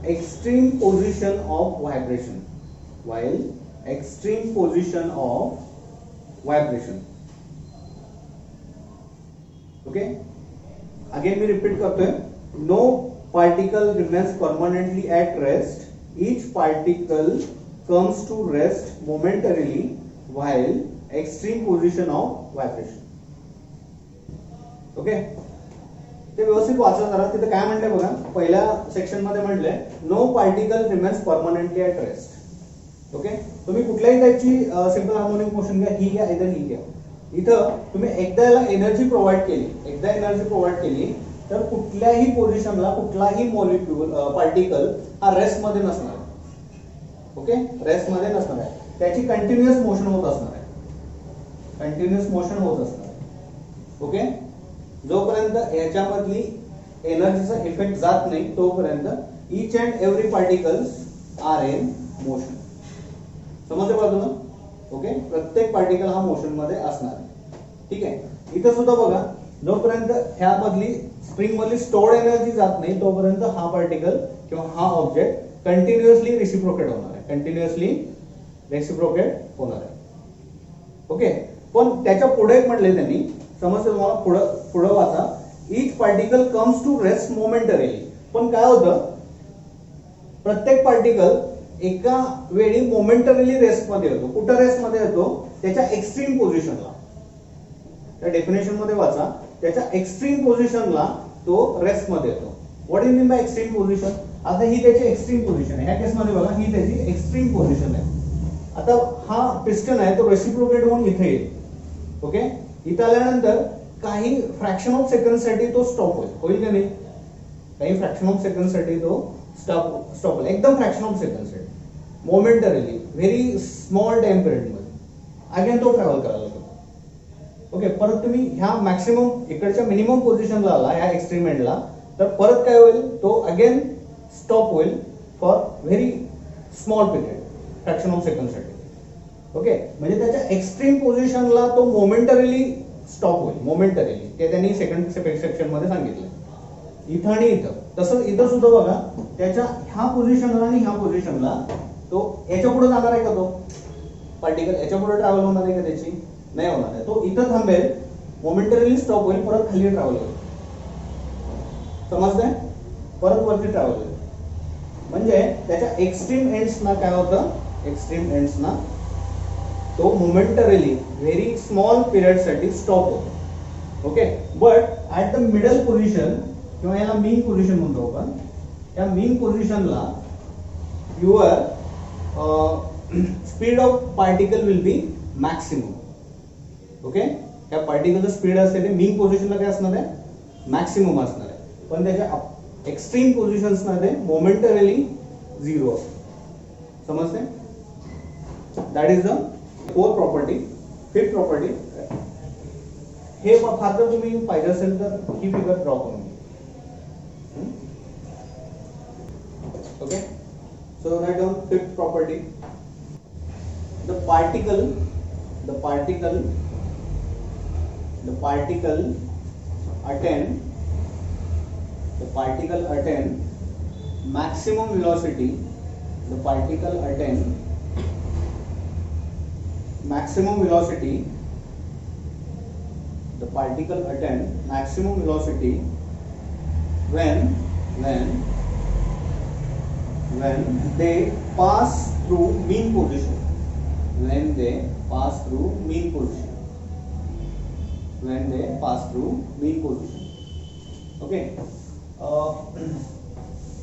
extreme position of vibration. Okay, again we repeat करतोय. No particle remains permanently at rest. Each particle comes to rest momentarily while extreme position of vibration. Okay, ते व्यवस्थित वाचा जरा. तिथे काय म्हटलंय बघा, पहिल्या सेक्शन मध्ये म्हटलंय no particle remains permanently at rest. Okay, तुम्ही कुठल्याही टाईपची सिंपल हार्मोनिक मोशन घ्या, ही घ्या, ही घ्या. इथं तुम्ही एकदा याला एनर्जी प्रोव्हाइड केली तर कुठल्याही पोझिशनला कुठलाही मॉलिक्यूल पार्टिकल हा रेस्ट मध्ये नसणार आहे. ओके, रेस्ट मध्ये नसणार आहे, त्याची कंटिन्युअस मोशन होत असणार आहे. ओके, जोपर्यंत याच्यामधली एनर्जीचा इफेक्ट जात नाही तोपर्यंत each and every particles are in motion. समजलं का तुम्हाला? ओके, प्रत्येक पार्टिकल हा मोशन मध्ये असणार आहे. ठीक आहे, इथं सुद्धा बघा, जोपर्यंत ह्यामधली स्प्रिंग मधली स्टोर्ड एनर्जी जात नाही तोपर्यंत हा पार्टिकल किंवा हा ऑब्जेक्ट कंटिन्युअसली रेसिप्रोकेट होणार आहे, कंटिन्युअसली रेसिप्रोकेट होणार आहे. ओके, पण त्याच्या पुढे म्हटले त्यांनी, समजतं तुम्हाला, पुढे वाचा, each particle comes to rest momentarily. पण काय होतं, प्रत्येक पार्टिकल एका वेळी मोमेंटरीली रेस्ट मध्ये येतो. कुठं रेस्ट मध्ये येतो? त्याच्या एक्स्ट्रीम पोझिशनला. त्या डेफिनेशन मध्ये वाचा, त्याच्या एक्स्ट्रीम पोझिशनला तो रेस्ट मध्ये येतो. What is mean bye extreme position? आता ही त्याची एक्स्ट्रीम पोझिशन आहे. ह्या केस मध्ये बघा, ही त्याची एक्स्ट्रीम पोझिशन आहे. आता हा पिस्टन आहे तो रेसिप्रोकेट होऊन इथे येईल. ओके, इथं आल्यानंतर काही फ्रॅक्शन ऑफ सेकंड साठी तो स्टॉप होईल का नाही? काही फ्रॅक्शन ऑफ सेकंड साठी तो स्टॉप होईल, एकदम फ्रॅक्शन ऑफ सेकंड साठी, momentarily, very small time period मध्ये अगेन तो ट्रॅव्हल करायला लागतो. ओके, परत तुम्ही ह्या मॅक्सिमम इकडच्या मिनिमम पोझिशनला आला, ह्या एक्स्ट्रीम एंडला, तर परत काय होईल, तो अगेन स्टॉप होईल for very small period, fraction of second साठी. ओके, म्हणजे त्याच्या एक्स्ट्रीम पोझिशनला तो मोमेंटरीली स्टॉप होईल, मोमेंटरीली. ते त्यांनी सेकंड सेक्शन मध्ये सांगितलं. इथं आणि इथं तसंच इथं सुद्धा बघा, त्याच्या ह्या पोझिशनला आणि ह्या पोझिशनला तो याच्या पुढे जाणार आहे का? तो पार्टिकल याच्या पुढे ट्रॅव्हल होणार आहे का? त्याची नाही होणार आहे. तो इथं थांबेल, मोमेंटरीली स्टॉप होईल, परत खाली ट्रॅव्हल होईल. समजतंय? परत वरती ट्रॅव्हल होईल. म्हणजे त्याच्या एक्स्ट्रीम एंड्सना काय होतं, एक्स्ट्रीम एंड्सना तो मोमेंटरीली व्हेरी स्मॉल पिरियड साठी स्टॉप होतो. Okay, but at the middle position किंवा याला मीन पोझिशन म्हणतो आपण, या मीन पोझिशनला your speed of particle will be maximum. Okay, या पार्टिकलचं स्पीड असते ते मीन पोझिशनला काय असणार आहे? मॅक्सिमम असणार आहे. पण त्याच्या एक्स्ट्रीम पोझिशन्स मध्ये मोमेंटरीली झिरो असतो. समजते? That is the fourth property. Fifth property, हे फार जर तुम्ही पाहिजे असेल तर ही फिगर ड्रॉ करून घ्या. Okay, so write down fifth property. The particle attain maximum velocity. The particle attain maximum velocity when they pass through mean position. When they pass through mean position. Okay,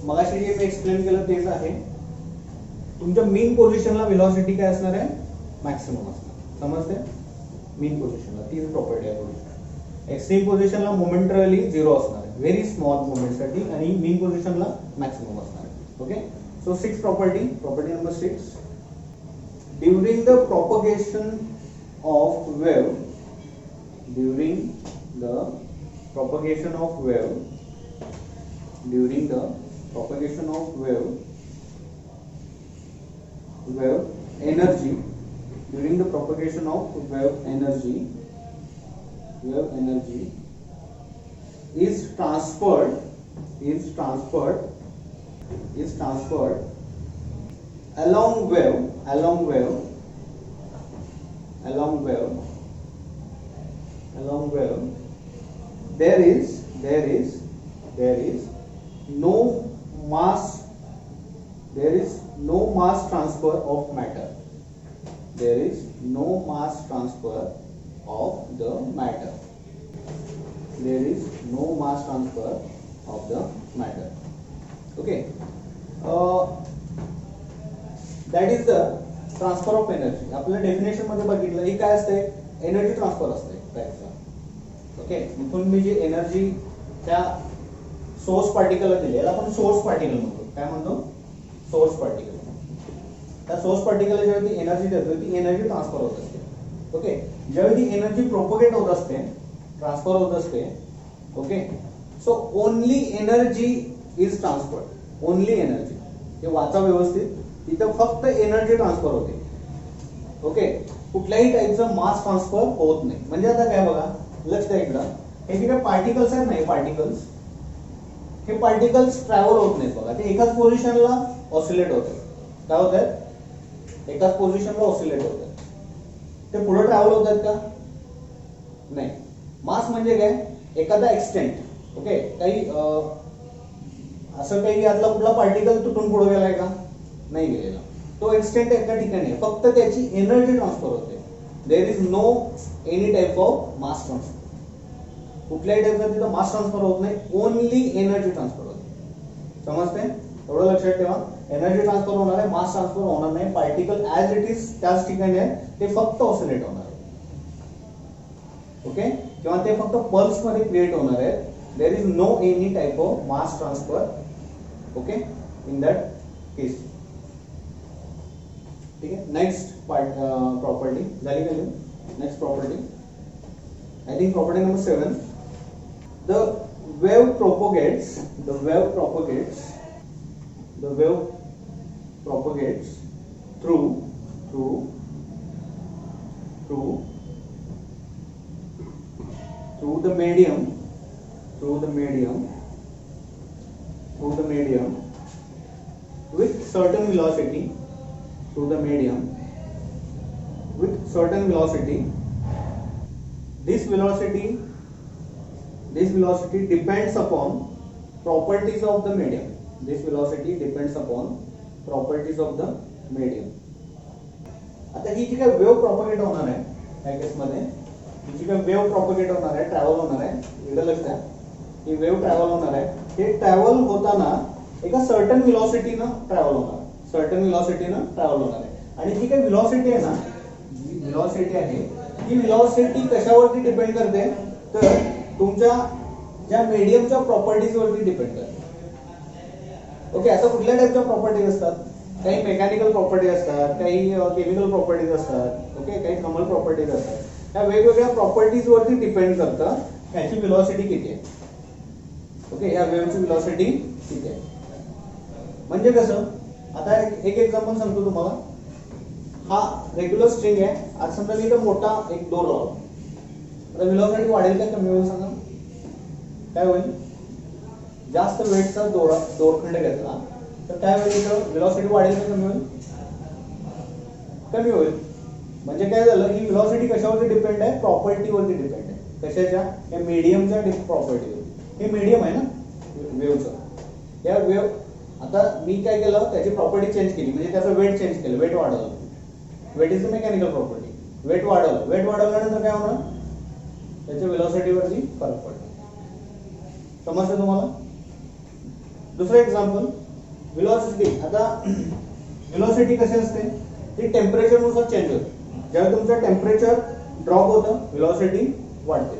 मगाशी जे मी explain केलं तेच आहे. तुमच्या मीन पोझिशनला velocity काय असणार आहे? मॅक्सिमम असणार. समजते? मीन पोझिशनला तीच प्रॉपर्टी आहे. एक्स्ट्रीम पोझिशनला मोमेंटरीली झिरो असणार आहे, व्हेरी स्मॉल मोमेंटसाठी, आणि मीन पोझिशनला मॅक्सिमम असणार आहे. Okay, so six property number 6. During the propagation of wave energy is transferred along wave. There is no mass transfer of matter. There is no mass transfer of the matter. Okay, that is the transfer of energy. आपल्या definition मध्ये बघितलं, ही काय असते? Energy transfer असते टाइपचा. Okay, इथून मी जी energy त्या source पार्टिकलला दिली, याला आपण सोर्स पार्टिकल म्हणतो. काय म्हणतो? Source particle. त्या सोर्स पार्टिकलला जेव्हा ती एनर्जी देतो, ती एनर्जी ट्रान्सफर होत असते. ओके, जेव्हा ती एनर्जी प्रोपोगेट होत असते, ट्रान्सफर होत असते. Okay, so only energy is transferred. Only energy, हे वाचा व्यवस्थित, इथं फक्त एनर्जी ट्रान्सफर होते. ओके, कुठल्याही टाईपचं मास ट्रान्सफर होत नाही. म्हणजे आता काय बघा, लक्ष द्या इकडं, हे जे काय पार्टिकल्स आहेत नाही, पार्टिकल्स, हे पार्टिकल्स ट्रॅव्हल होत नाहीत बघा, ते एकाच पोझिशनला ऑसिलेट होतात. काय होत आहेत? एकाच पोझिशनला ऑसिलेट होत आहेत. ते पुढे ट्रॅव्हल होत आहेत का? नाही. मास म्हणजे काय? एखादा एक्सटेंट. ओके, काही असं काही यातला कुठला पार्टिकल तुटून पुढे गेलाय का? नाही गेलेला. तो एक्सटेंट एका ठिकाणी आहे, फक्त त्याची एनर्जी ट्रान्सफर होते. There is no any type of mass transfer. कुठल्याही टाइपचा तिथं मास ट्रान्सफर होत नाही, ओनली एनर्जी ट्रान्सफर होते. समजते? एवढं लक्षात ठेवा. एनर्जी ट्रान्सफर होणार आहे, मास ट्रान्सफर होणार नाही. पार्टिकल ऍज इट इज त्याच ठिकाणी आहे, ते फक्त ऑसिलेट होणार आहे. ओके, किंवा ते फक्त पल्स मध्ये क्रिएट होणार आहे. There is no any type of mass transfer. Okay, in that case. ठीक आहे. नेक्स्ट प्रॉपर्टी झाली का? Next property, I think property number 7. The wave propagates through the medium with certain velocity, this velocity depends upon properties of the medium. आता ही जी काय wave propagate होणार आहे, या केस मध्ये जी काय वेव्ह प्रॉपगेट होणार आहे, ट्रॅव्हल होणार आहे, इकडे लक्ष द्या, ही वेव्ह ट्रॅव्हल होणार आहे. हे ट्रॅव्हल होताना एका सर्टन व्हेलॉसिटीनं ट्रॅव्हल होणार आहे. आणि जी काही व्हेलॉसिटी आहे ना, जी व्हेलॉसिटी आहे, ही व्हेलॉसिटी कशावरती डिपेंड करते? तर तुमच्या ज्या मीडियमच्या प्रॉपर्टीज वरती डिपेंड करते. ओके, आता कुठल्या टाइपच्या प्रॉपर्टीज असतात? काही मेकॅनिकल प्रॉपर्टीज असतात, काही केमिकल प्रॉपर्टीज असतात, ओके, काही थर्मल प्रॉपर्टीज असतात. या वेगवेगळ्या प्रॉपर्टीज वरती डिपेंड करतं ह्याची व्हेलॉसिटी किती आहे. ओके, या वेव्हची व्हेलॉसिटी किती आहे. म्हणजे कसं, आता एक एक्झाम्पल सांगतो तुम्हाला. हा रेग्युलर स्ट्रिंग आहे. आज समजा मी इथं मोठा एक दोर लावला, आता व्हेलॉसिटी वाढेल का कमी होईल सांगा? काय होईल? जास्त वेटचा दोरखंड घेतला तर काय होईल? इथं व्हेलॉसिटी वाढेल का कमी होईल? कमी होईल. म्हणजे काय झालं, ही व्हेलॉसिटी कशावरती डिपेंड आहे? प्रॉपर्टीवरती डिपेंड आहे. कशाच्या? या मीडियमच्या प्रॉपर्टीवर. हे मीडियम आहे ना वेव्हचं. या वेव्ह, आता मी काय केलं, त्याची प्रॉपर्टी चेंज केली, म्हणजे त्याचं वेट चेंज केलं, वेट वाढवलं. Weight is the mechanical property. Weight वाढवल्यानंतर काय होणार? त्याच्या व्हेलॉसिटीवरती फरक पडतो. समजतं तुम्हाला? दुसरं एक्झाम्पल, व्हेलॉसिटी. आता व्हेलॉसिटी कशी असते? ती टेम्परेचरनुसार चेंज होते. ज्यावेळी तुमचं टेम्परेचर ड्रॉप होतं, व्हेलॉसिटी वाढते.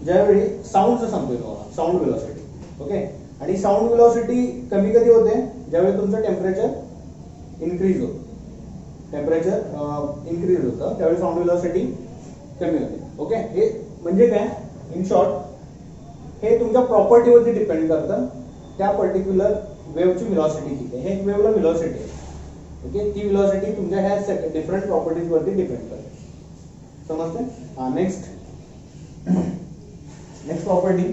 ज्यावेळी साऊंडचं सांगतोय तुम्हाला, साऊंड व्हेलॉसिटी. ओके, आणि साऊंड व्हेलॉसिटी कमी कधी होते? ज्यावेळी तुमचं टेम्परेचर इन्क्रीज होतं, त्यावेळी साऊंड व्हेलॉसिटी कमी होते. ओके, हे म्हणजे काय? इन शॉर्ट, हे तुमच्या प्रॉपर्टीवरती डिपेंड करतं, त्या पर्टिक्युलर वेव्हची व्हेलॉसिटी किती आहे. हे वेव्हला व्हेलॉसिटी आहे. ओके, ती व्हेलॉसिटी तुमच्या ह्या डिफरंट प्रॉपर्टीज वरती डिपेंड करते. समजते? हा, next property.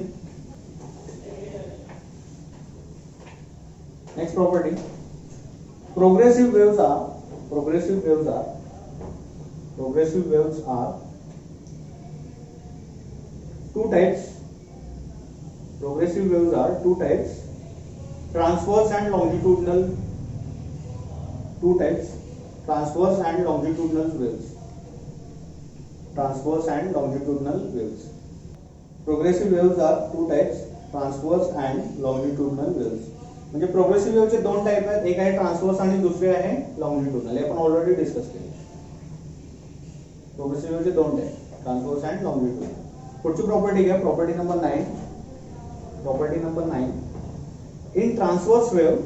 Progressive waves are two types. Transverse and longitudinal. Transverse and longitudinal waves. Progressive waves are two types, transverse and longitudinal waves. म्हणजे प्रोग्रेसिव्ह वेव्हचे दोन टाइप आहेत. एक आहे ट्रान्सवर्स आणि दुसरे आहे लॉंगिट्युडनल. हे आपण ऑलरेडी डिस्कस केले. प्रोग्रेसिव्ह वेव्हचे दोन टाइप, ट्रान्सवर्स अँड लॉंगिट्युडनल. पुढची प्रॉपर्टी घ्या, property number 9. In transverse wave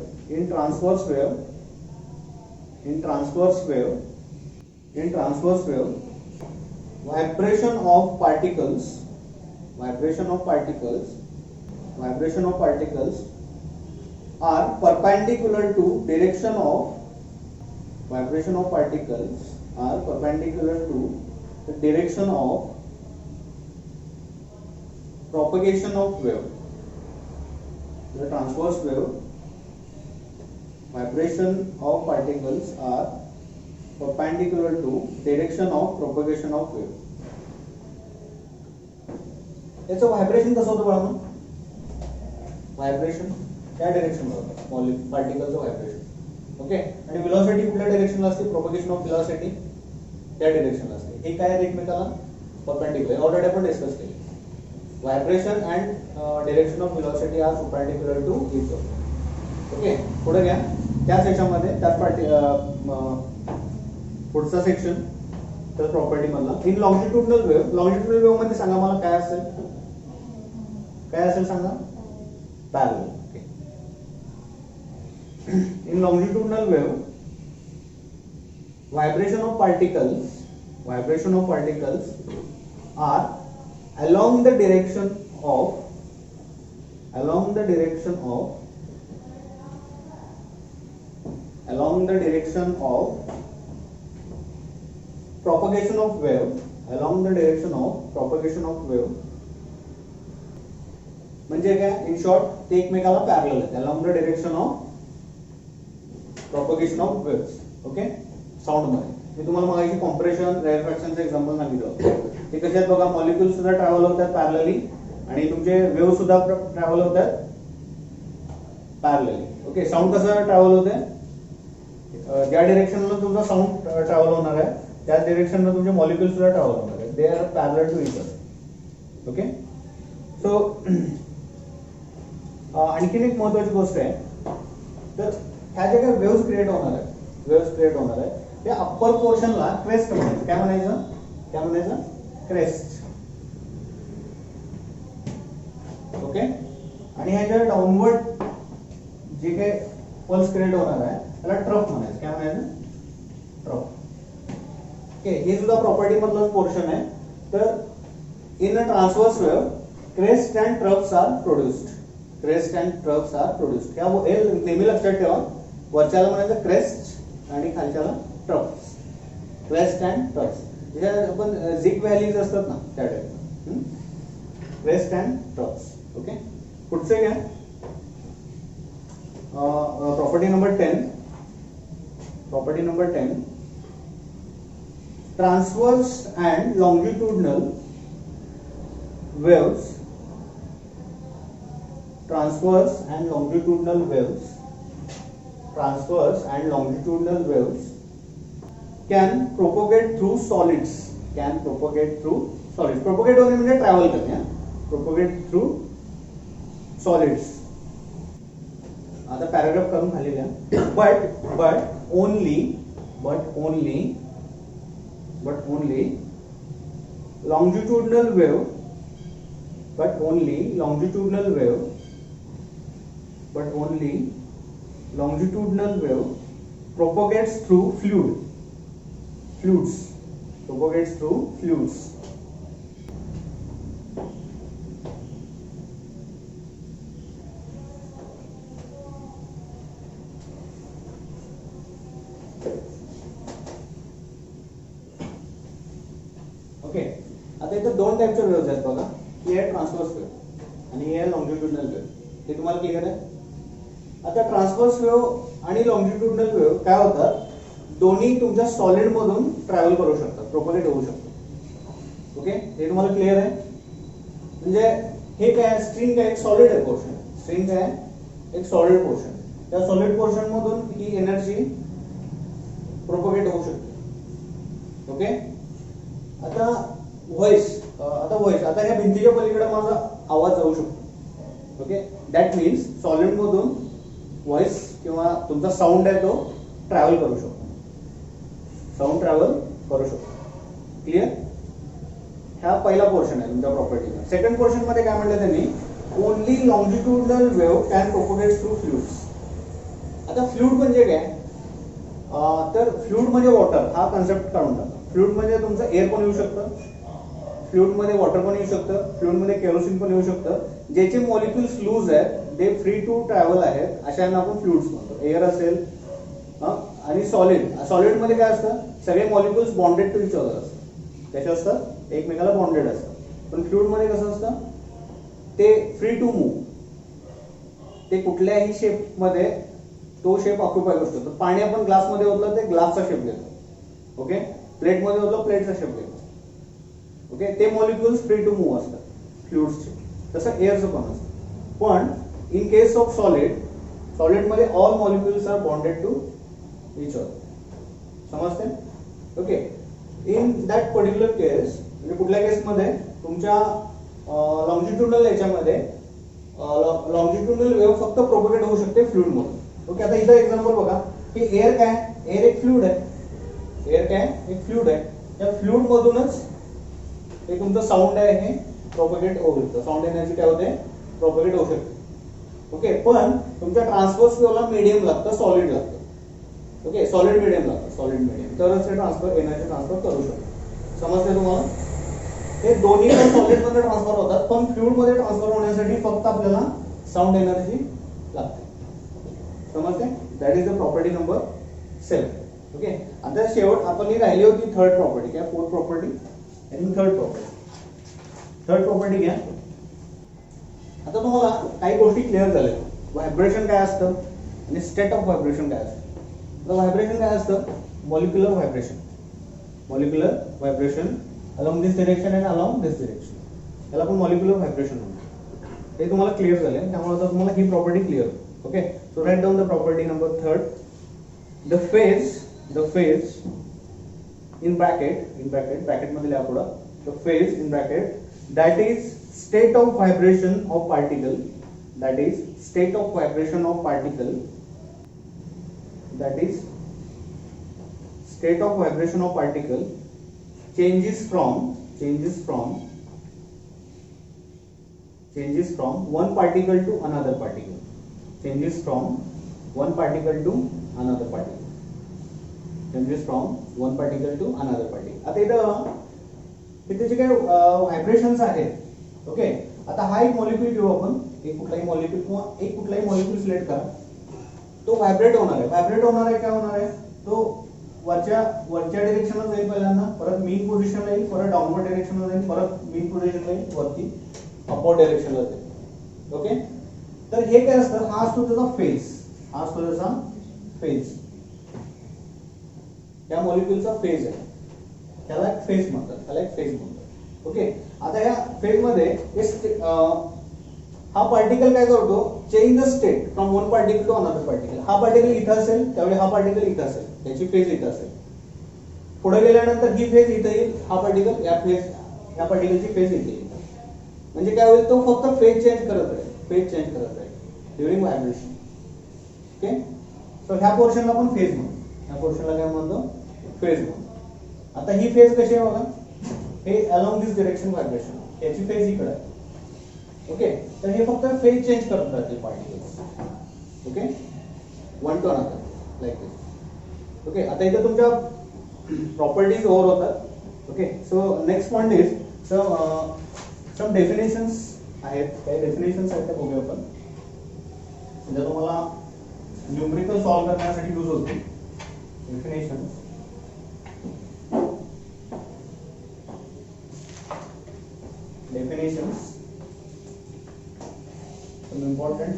vibration of particles are perpendicular to direction of vibration of particles are perpendicular to the direction of propagation of wave. The transverse wave, vibration of particles are perpendicular to direction of propagation of wave. याचं vibration कसं होतं बघा मग? Vibration त्या डायरेक्शनला होतं पार्टिकलचं vibration. Okay, आणि velocity कुठल्या डायरेक्शनला असते? प्रोपगेशन ऑफ व्हेलॉसिटी त्या डायरेक्शनला असते. हे काय एकमेकाला परपेंडिक्युलर, ऑलरेडी आपण डिस्कस केले. Vibration and direction of velocity are perpendicular to each other. Okay, पुढे घ्या. त्याच ह्याच्यामध्ये त्याच पुढचा सेक्शन तर प्रॉपर्टी मधला in longitudinal wave. Longitudinal wave मध्ये सांगा मला काय असेल? काय असेल सांगा? Parallel. Okay, in longitudinal wave vibration of particles are along the direction of propagation of wave, म्हणजे काय? इन शॉर्ट ते एकमेकाला पॅरलल आहेत. along the direction of propagation of waves. Okay, sound मध्ये मी तुम्हाला मगाशी कॉम्प्रेशन रेफ्रॅक्शनचं एक्झाम्पल सांगितलं. ते कसे आहेत बघा, मॉलिक्यूल सुद्धा ट्रॅव्हल होतात पॅरलली आणि तुमचे वेव्ह सुद्धा ट्रॅव्हल होतात पॅरलली. ओके, साऊंड कसं ट्रॅव्हल होते? ज्या डायरेक्शनला तुमचा साऊंड ट्रॅव्हल होणार आहे त्याच डायरेक्शनला तुमचे मॉलिक्यूल सुद्धा ट्रॅव्हल होणार आहे. They are parallel to each other. Okay, so आणखीन एक महत्वाची गोष्ट आहे, तर ह्या ज्या काही वेव्स क्रिएट होणार आहे त्या अप्पर पोर्शनला क्रेस्ट म्हणायचं. काय म्हणायचं? क्रेस्ट. ओके, आणि ह्याच्या डाऊनवर्ड जे काही पल्स क्रिएट होणार आहे त्याला ट्रफ म्हणायचं. काय म्हणायचं? ट्रफ. ओके, हे सुद्धा प्रॉपर्टी मधलं पोर्शन आहे. तर in a transverse wave crest and troughs are produced. हे नेहमी लक्षात ठेवा. वरच्याला म्हणायचं क्रेस्ट आणि खालच्याला ट्रफ्स. क्रेस्ट अँड ट्रफ्स ज्या आपण झिग व्हॅलीज असतात ना त्या type. Crest and troughs. Okay, पुढचे घ्या. Property number 10. Transverse and longitudinal waves can propagate through solids. Propagate होणे म्हणजे ट्रॅव्हल करणे. Propagate through solids. आता पॅराग्राफ करून खाली लिहा. but only longitudinal wave propagates through fluids. Okay, आता इथे दोन टाइपच्या वेव्हज आहेत बघा. ही आहे ट्रान्सव्हर्स वेव्ह आणि ही आहे लॉंजिट्युडनल वेव्ह. हे तुम्हाला क्लिअर आहे? आता ट्रान्सव्हर्स वेव्ह आणि लॉंजिट्युडनल वेव्ह काय होतात? दोन्ही तुमच्या सॉलिड मधून ट्रॅव्हल करू शकतात, प्रोपगेट होऊ शकतात. ओके, हे तुम्हाला क्लिअर आहे? म्हणजे हे काय, स्ट्रिंग काय, एक सॉलिड आहे पोर्शन. स्ट्रिंग काय, एक सॉलिड पोर्शन. त्या सॉलिड पोर्शन मधून ही एनर्जी प्रोपगेट होऊ शकते. ओके, आता व्हॉइस आता ह्या भिंतीच्या पलीकडे माझा आवाज जाऊ शकतो. ओके, दॅट मीन्स सॉलिड मधून व्हॉइस किंवा तुमचा साऊंड आहे तो ट्रॅव्हल करू शकतो. क्लिअर? हा पहिला पोर्शन आहे तुमच्या प्रॉपर्टीचा. सेकंड पोर्शन मध्ये काय म्हटलं त्यांनी? Only longitudinal wave can propagate through fluids. आता फ्लुइड म्हणजे काय? तर फ्लुइड म्हणजे वॉटर. हा कन्सेप्ट काढून टाका. फ्लुइड म्हणजे तुमचं एअर पण येऊ शकतं, फ्लुइड मध्ये वॉटर पण येऊ शकतं, फ्लुइड मध्ये केरोसिन पण येऊ शकतं. ज्याचे मॉलिक्युल्स लूज आहेत, ते फ्री टू ट्रॅव्हल आहेत, अशांना आपण फ्लुइड्स म्हणतो. एअर असेल, आणि सॉलिड मध्ये काय असतं, सगळे molecules bonded to each other असतात, कसे असतात, एकमेकाला बॉन्डेड असतात. पण फ्लुइड मध्ये कसं असतं, ते फ्री टू मूव्ह, ते कुठल्याही शेप मध्ये तो शेप ऑक्युपाय करू शकतो. पाणी आपण ग्लास मध्ये ओतलं ते ग्लासचा शेप घेतो, ओके, प्लेट मध्ये ओतलं प्लेटचा शेप घेतो, ओके, ते मॉलिक्युल्स फ्री टू मूव्ह असतात फ्लुइड्सचे. तसं एअरचं पण असतं. पण इन केस ऑफ सॉलिड मध्ये all molecules are bonded to each other. समजते? Okay. In that particular case, म्हणजे कुठल्या केसमध्ये तुमच्या लॉंजिट्युडनल याच्यामध्ये लॉंजिट्युडनल वेव्ह फक्त प्रोपगेट होऊ शकते फ्लुइड मधून. ओके. आता इथं एक्झाम्पल बघा की एअर काय, एअर एक फ्लुइड आहे, एअर काय एक फ्लुइड आहे. त्या फ्लुइड मधूनच हे तुमचं साऊंड आहे हे प्रोपगेट होऊ शकतं. साऊंड एनर्जी काय होते, प्रोपगेट होऊ शकते. ओके. पण तुमच्या ट्रान्सफर्स वेव्हला मीडियम लागतं, सॉलिड लागतं. ओके, सॉलिड मीडियम लागतं, सॉलिड मीडियम, तरच हे ट्रान्सफर एनर्जी ट्रान्सफर करू शकतो. समजते तुम्हाला? हे दोन्ही पण सॉलिड मध्ये ट्रान्सफर होतात, पण फ्लुइड मध्ये ट्रान्सफर होण्यासाठी फक्त आपल्याला साऊंड एनर्जी लागते. समजते? That is the property number 7. Okay. आता शेवट आपली राहिली होती थर्ड प्रॉपर्टी. काय, फोर्थ प्रॉपर्टी आणि थर्ड प्रॉपर्टी. थर्ड प्रॉपर्टी घ्या. आता तुम्हाला काही गोष्टी क्लिअर झाल्या. व्हायब्रेशन काय असतं आणि स्टेट ऑफ व्हायब्रेशन काय असतं. तर व्हायब्रेशन काय असतं, molecular vibration, molecular vibration along this direction and along this direction, त्याला आपण मॉलिक्युलर व्हायब्रेशन म्हणतो. हे तुम्हाला क्लिअर झाले, त्यामुळे आता तुम्हाला ही property clear. Okay. So write down the property number 3. The phase in bracket मध्ये लिहा पुढं, the phase in bracket that is state of vibration of particle, that is state of vibration of particle, that is state of vibration of particle changes from one particle to another particle, changes from one particle to another particle, changes from one particle to another particle. आता इथे जे काही vibrations आहेत, okay. आता हा एक molecule घेऊ आपण, एक कुठलाही मॉलिक्यूल किंवा एक कुठलाही मॉलिक्यूल सिलेक्ट करा. तो व्हायब्रेट होणार आहे. काय होणार आहे, तो वरच्या डिरेक्शनला जाईल पहिल्यांदा, परत मीन पोझिशनला येईल, परत डाऊनवर्ड डिरेक्शनला जाईल, परत मीन पोझिशनला येईल, वरती अपवर्ड डिरेक्शनला जाईल. ओके. तर हे काय असतं, हा असतो त्याचा फेज, या मॉलिक्यूलचा फेज आहे, त्याला एक फेज म्हणतात. ओके. आता या फेज मध्ये हा पार्टिकल काय करतो, change the state from one particle to another particle. हा पार्टिकल इथं असेल, त्यावेळी हा पार्टिकल इथं असेल, त्याची फेज इथं असेल. पुढे गेल्यानंतर ही फेज इथं येईल, हा पार्टिकल या पार्टिकलची फेज इथे येईल. म्हणजे काय होईल, तो फक्त फेज चेंज करत राहील ड्युरिंग व्हायब्रेशन. ओके. सो ह्या पोर्शनला आपण फेज म्हणतो, ह्या पोर्शनला काय म्हणतो, फेज म्हणतो. आता ही फेज कशी आहे बघा, हे अलॉंग दिस डायरेक्शन व्हायब्रेशन, याची फेज इकडे आहे. ओके. तर हे फक्त फेज चेंज करत राहतील particles. Okay. One to another like this. Okay. आता इथे तुमच्या प्रॉपर्टीज ओव्हर होतात. Okay. So next point is some definitions आहेत, काही डेफिनेशन्स आहेत त्या बघूया आपण, म्हणजे तुम्हाला न्यूमरिकल सॉल्व्ह करण्यासाठी यूज होतील. Definitions, some important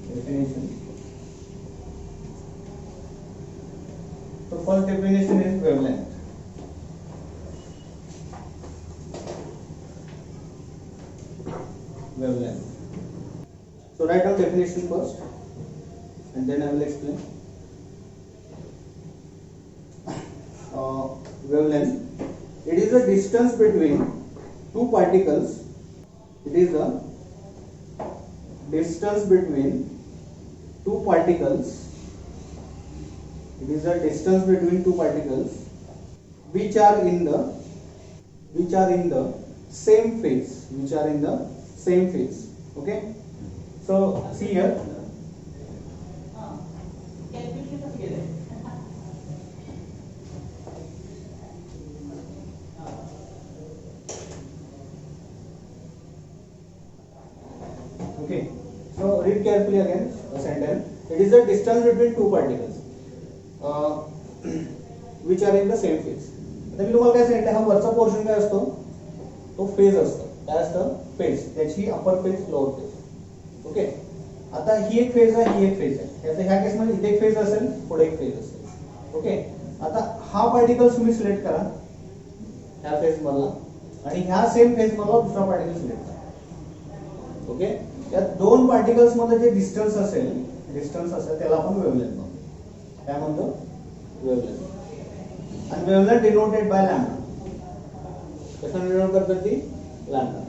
definitions. So first definition is wavelength. So write down definition first and then I will explain. Wavelength, it is the distance between two particles. It is a distance between two particles. It is a distance between two particles which are in the same phase. Okay. So see here. Okay, so read carefully again the sentence. It is the distance between two particles. Which are in the same phase. आता मी तुम्हाला काय सांगितलं, हा वरचा portion काय असतो, तो phase असतो. काय असतं, फेज. त्याची अपर फेज, लोअर फेज. ओके. आता ही एक फेज आहे, ही एक फेज आहे. त्याचा ह्या केसमध्ये इथे एक फेज असेल, पुढे एक फेज असेल. ओके. आता हा पार्टिकल तुम्ही सिलेक्ट करा ह्या फेज मधला, आणि ह्या सेम फेज मधला दुसरा पार्टिकल सिलेक्ट करा. ओके. या दोन पार्टिकल्स मध्ये जे डिस्टन्स असेल त्याला आपण वेव्हलेंथ म्हणतो. काय म्हणतो, वेव्हलेंथ. आणि वेव्हलेंथ डिनोटेड बाय लॅम्डा. कसं डिनोट करतात ती, lambda.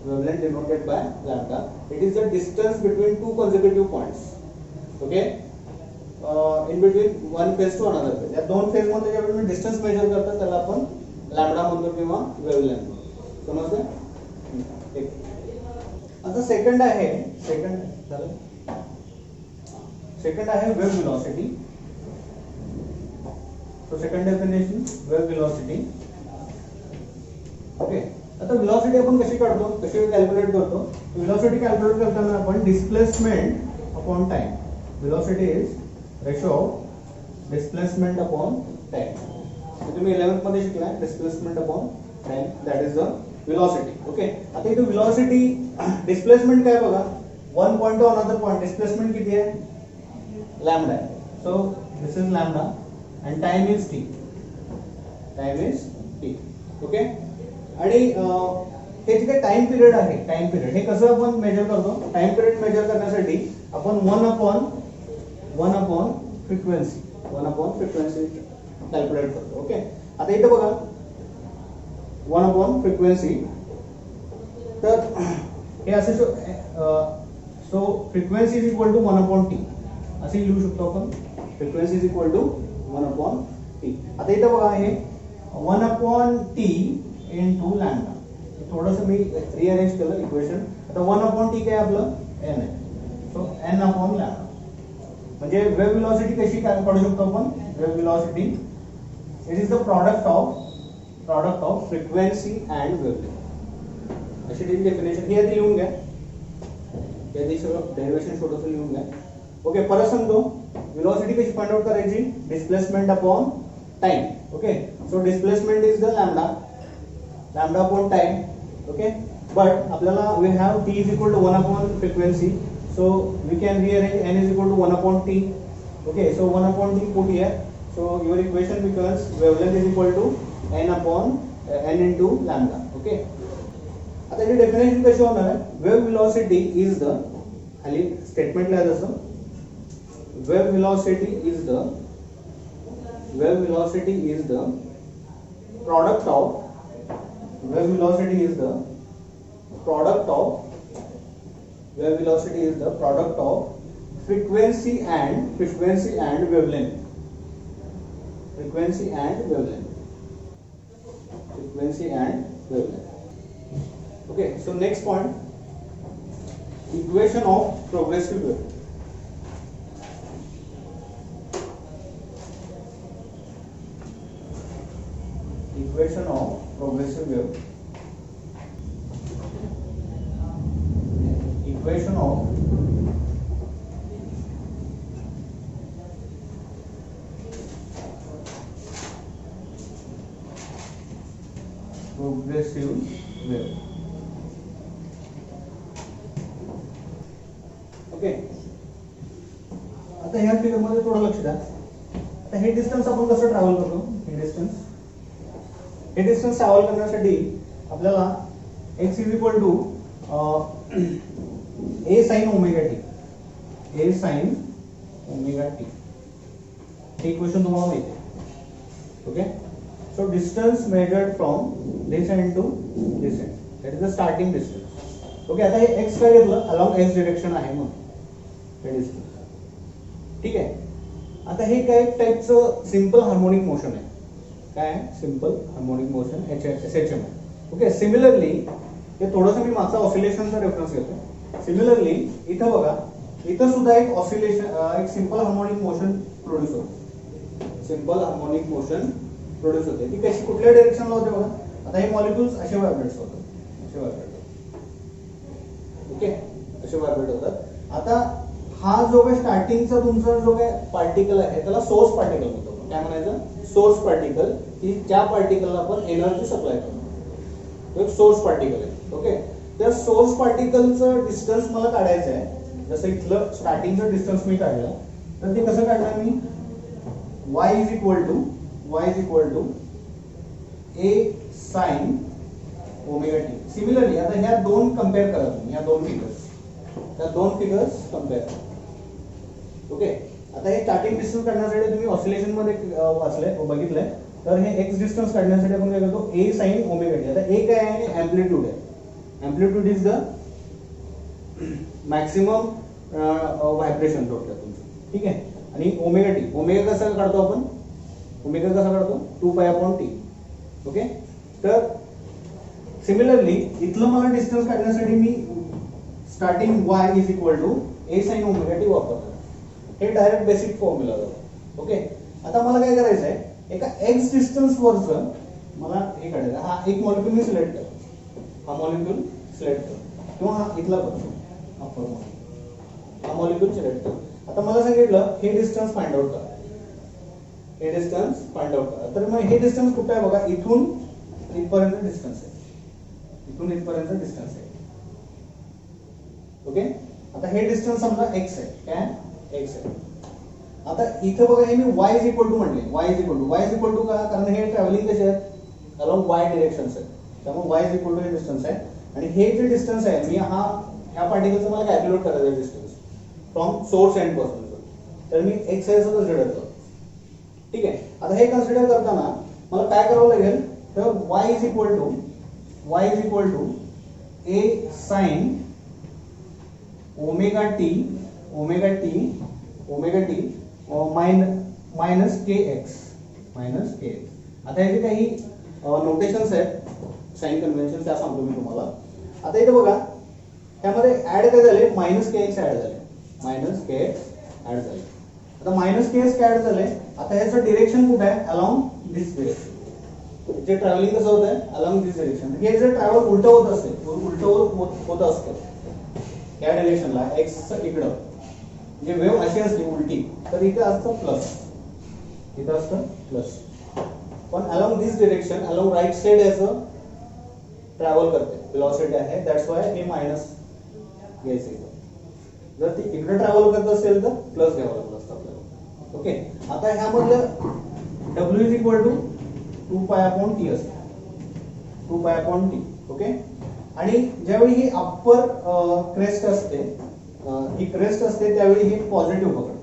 Wavelength denoted by lambda. It is the distance between two consecutive points. Okay. In between one phase to another phase. या दोन फेज मध्ये जे आपण डिस्टन्स मेजर करतो त्याला आपण लॅम्डा म्हणतो किंवा वेव्हलेंथ म्हणतो. समजलं? ठीक. आता सेकंड आहे wave velocity. So second definition, wave velocity. Okay. आता व्हेलॉसिटी आपण कशी काढतो, कशी कॅल्क्युलेट करतो. व्हेलॉसिटी कॅल्क्युलेट करताना आपण displacement upon time. Velocity is ratio of displacement upon time. तुम्ही 11th मध्ये शिकलाय, displacement upon time, that is the velocity. Okay. आता इथे व्हेलॉसिटी डिस्प्लेसमेंट काय बघा, one point to another point displacement किती आहे, लॅम्डा आहे. So this is lambda and time is t. Okay. आणि हे जे काही टाइम पिरियड आहे, टाइम पिरियड हे कसं आपण मेजर करतो. टाइम पिरियड मेजर करण्यासाठी आपण वन अपॉन फ्रिक्वेन्सी कॅल्क्युलेट करतो. ओके. आता इथे बघा, वन अपॉन फ्रिक्वेन्सी. तर हे असे so frequency is equal to 1 upon T असे लिहू शकतो आपण. Frequency is equal to 1 upon T. आता इथं बघा, हे 1 अपॉन टी इंटू लॅम्डा. थोडंसं मी रिअरेंज केलं इक्वेशन. आता 1 अपॉन टी काय आपलं एन आहे. So N upon lambda. म्हणजे वेव्ह व्हेलॉसिटी कशी काय काढू शकतो आपण. Wave velocity it is the product of frequency and wavelength. अशी डेफिनेशन ही आधी लिहून घ्या. त्याची सगळं डेरिवेशन छोटंसं लिहून घ्या. ओके. परत सांगतो, velocity कशी फाइंड आउट करायची, displacement upon time. Okay. So displacement is the lambda upon time. Okay. But आपल्याला we have t is equal to 1 upon frequency. So we can rearrange n is equal to 1 upon t. Okay. So 1 upon t put here. So your equation becomes wavelength is equal to n upon n into lambda. Okay. आता याची definition कशी होणार आहे, wave velocity is the, खाली statement लिहायचं असं, wave velocity is the product of frequency and wavelength. Okay, so next point, equation of progressive wave. Equation of progressive wave. Equation of progressive wave. Okay. आता ह्या figure मध्ये थोडं लक्ष द्या. आता हे डिस्टन्स आपण कसं ट्रॅव्हल करतो, हे डिस्टन्स ट्रॅव्हल करण्यासाठी आपल्याला x is equal to a sin omega t, हे इक्वेशन तुम्हाला माहिती आहे. Okay. So distance measured from this end to this end, that is the starting distance. Okay. आता हे x काय घेतलं, अलॉंग x डिरेक्शन आहे म्हणून हे डिस्टन्स. ठीक आहे. आता हे काय टाइपचं सिंपल हार्मोनिक मोशन आहे. काय सिंपल हार्मोनिक मोशन SHM आहे. ओके. सिमिलरली हे थोडंसं मी मागचा ऑसिलेशनचा रेफरन्स घेतो. सिमिलरली इथं बघा, इथं सुद्धा एक ऑसिलेशन, एक सिंपल हार्मोनिक मोशन प्रोड्यूस होते. ती कशी, कुठल्या डायरेक्शनला होते बघा. आता हे मॉलिक्युल्स असे व्हायब्रेट्स होतात, ओके, असे व्हायब्रेट होतात. आता हा जो काही स्टार्टिंगचा तुमचा जो काही पार्टिकल आहे त्याला सोर्स पार्टिकल म्हणतो. काय म्हणायचं? सोर्स पार्टिकल, की ज्या पार्टिकलला आपण एनर्जी सप्लाय करतो तो एक सोर्स पार्टिकल आहे. ओके, त्या सोर्स पार्टिकलचं डिस्टन्स मला काढायचं आहे. जसं इथलं स्टार्टिंगचं डिस्टन्स मी काढलं तर ते कसं काढणार मी? y is equal to a sin omega t. Similarly आता ह्या दोन कंपेअर करा तुम्ही, या दोन फिगर्स कंपेअर करा. ओके, आता हे स्टार्टिंग डिस्टन्स काढण्यासाठी तुम्ही ऑसिलेशन मध्ये बघितलंय तर हे एक्स डिस्टन्स काढण्यासाठी आपण काय करतो? a sin omega T. आता a काय आहे? एम्प्लिट्यूड आहे. Amplitude is the maximum vibration total तुमचं. ठीक आहे, आणि ओमेगा टी, ओमेगा कसा काढतो आपण? ओमेगा कसा काढतो? 2π/t. ओके, तर सिमिलरली इथलं मला डिस्टन्स काढण्यासाठी मी starting y is equal to a sin omega t वापरतो. हे डायरेक्ट बेसिक फॉर्म्युला आहे. ओके, आता मला काय करायचं आहे? एका x डिस्टन्स वरचं मला हे काढायचं. हा एक मॉलिक्यूल मी सिलेक्ट करतो, हा मॉलिक्यूल सिलेक्ट करतो, किंवा हा इथला करतो, हा मॉलिक्यूल सिलेक्ट करतो. आता मला सांगितलं हे डिस्टन्स फाइंड आउट करा. हे डिस्टन्स फाइंड आउट करा. तर मग हे डिस्टन्स कुठे आहे बघा? इथून इथपर्यंत डिस्टन्स आहे. इथून इथपर्यंत डिस्टन्स आहे. ओके, आता हे डिस्टन्स समजा x आहे. काय? x आहे. आता इथे बघा हे मी y इज इक्वल टू म्हटले. y इज इक्वल टू का? कारण हे ट्रॅव्हलिंग कसे आहेत? अलॉंग y डिरेक्शन्स आहेत. त्यामुळे y इज इक्वल टू हे डिस्टन्स आहे. आणि हे जे डिस्टन्स आहे मी ह्या पार्टिकलचं मला कॅल्क्युलेट करायचं आहे डिस्टन्स फ्रॉम सोर्स एंड पासून. तर मी x आहे असं कन्सिडर करतो. ठीक आहे, आता हे कन्सिडर करताना मला काय करावं लागेल? तर y is equal to a sin omega t minus kx. आता याचे काही नोटेशन्स आहेत, साइन कन्व्हेन्शन, त्या सांगतो मी तुम्हाला. आता इथे बघा त्यामध्ये ऍड काय झाले? मायनस kx ऍड झाले. आता मायनस kx ऍड झाले. आता याचं डिरेक्शन कुठे आहे? अलॉंग दिस डिरेक्शन. जे ट्रॅव्हलिंग कसं होत आहे? अलॉंग दिस डिरेक्शन. हे जर ट्रॅव्हल उलट होत असते या डिरेक्शनला, एक्स इकडं जे वेव्ह अशी असते उलटी, तर इथे असतं प्लस. पण अलॉंग दिस डिरेक्शन, अलॉंग राईट साइड याचं ट्रॅव्हल करते, वेलोसिटी आहे. दॅट्स वाय हे मायनस घ्यायचं. जर ती इकडे ट्रॅव्हल करत असेल तर प्लस घ्यावं लागतं असतं आपल्याला. ओके, आता ह्यामधलं w is equal to 2π/t असते. 2π/t. ओके, आणि ज्यावेळी ही अप्पर क्रेस्ट असते, ही क्रेस्ट असते, त्यावेळी ही पॉझिटिव्ह पकड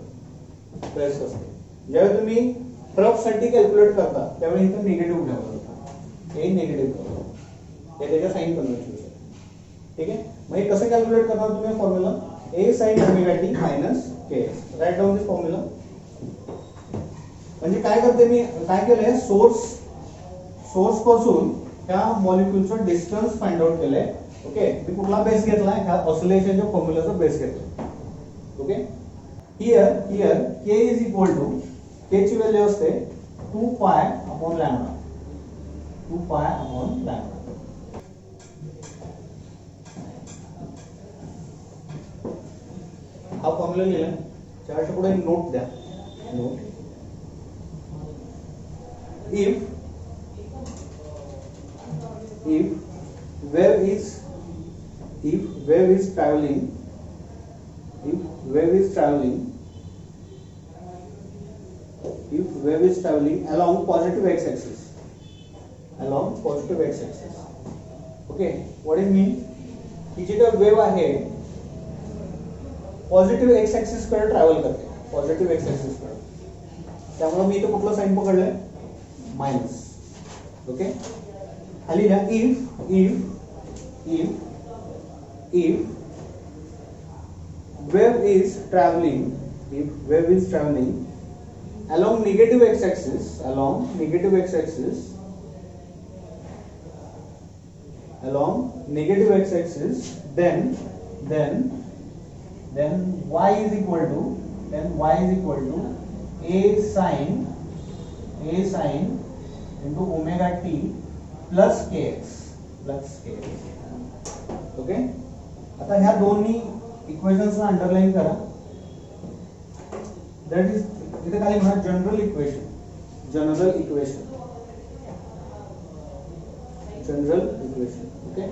क्रेस्ट असते. ज्यावेळी तुम्ही ट्रफ साठी कॅल्क्युलेट करता त्यावेळी इथं निगेटिव्ह घ्यावं लागतं. हे निगेटिव्ह घ्यावं लागतं. हे त्याच्या साइन कन्व्हेन्शन आहे. ठीक आहे, मग हे कसं कॅल्क्युलेट करणार तुम्ही? Formula a sin omega t minus kx. Right down this formula. म्हणजे काय करते मी? काय केलंय? सोर्स पासून त्या मॉलिक्यूलचं डिस्टन्स फाइंड आउट केलंय. ओके, मी कुठला बेस घेतलाय? ह्या ऑसिलेशनच्या फॉर्म्युलाचा बेस घेतलाय. Okay, here k is equal to, k ची व्हॅल्यू असते 2π/λ. हा फॉर्म्युला लिहिला. चार्टच्या पुढे नोट द्या. Note, if wave is traveling along positive x-axis, okay, what it mean? ही जी काही वेव्ह आहे पॉझिटिव्ह एक्स ऍक्सिस कडे ट्रॅव्हल करते, पॉझिटिव्ह एक्स ऍक्सिस कडे. त्यामुळे मी इथे कुठलं साइन पकडलंय? मायनस. ओके, खाली ना if wave is traveling along negative x-axis, then y is equal to a sin into omega t plus kx. Okay, आता ह्या दोन्ही इक्वेशन्सला अंडरलाइन करा. दॅट इज इथे काय म्हणा general equation general equation okay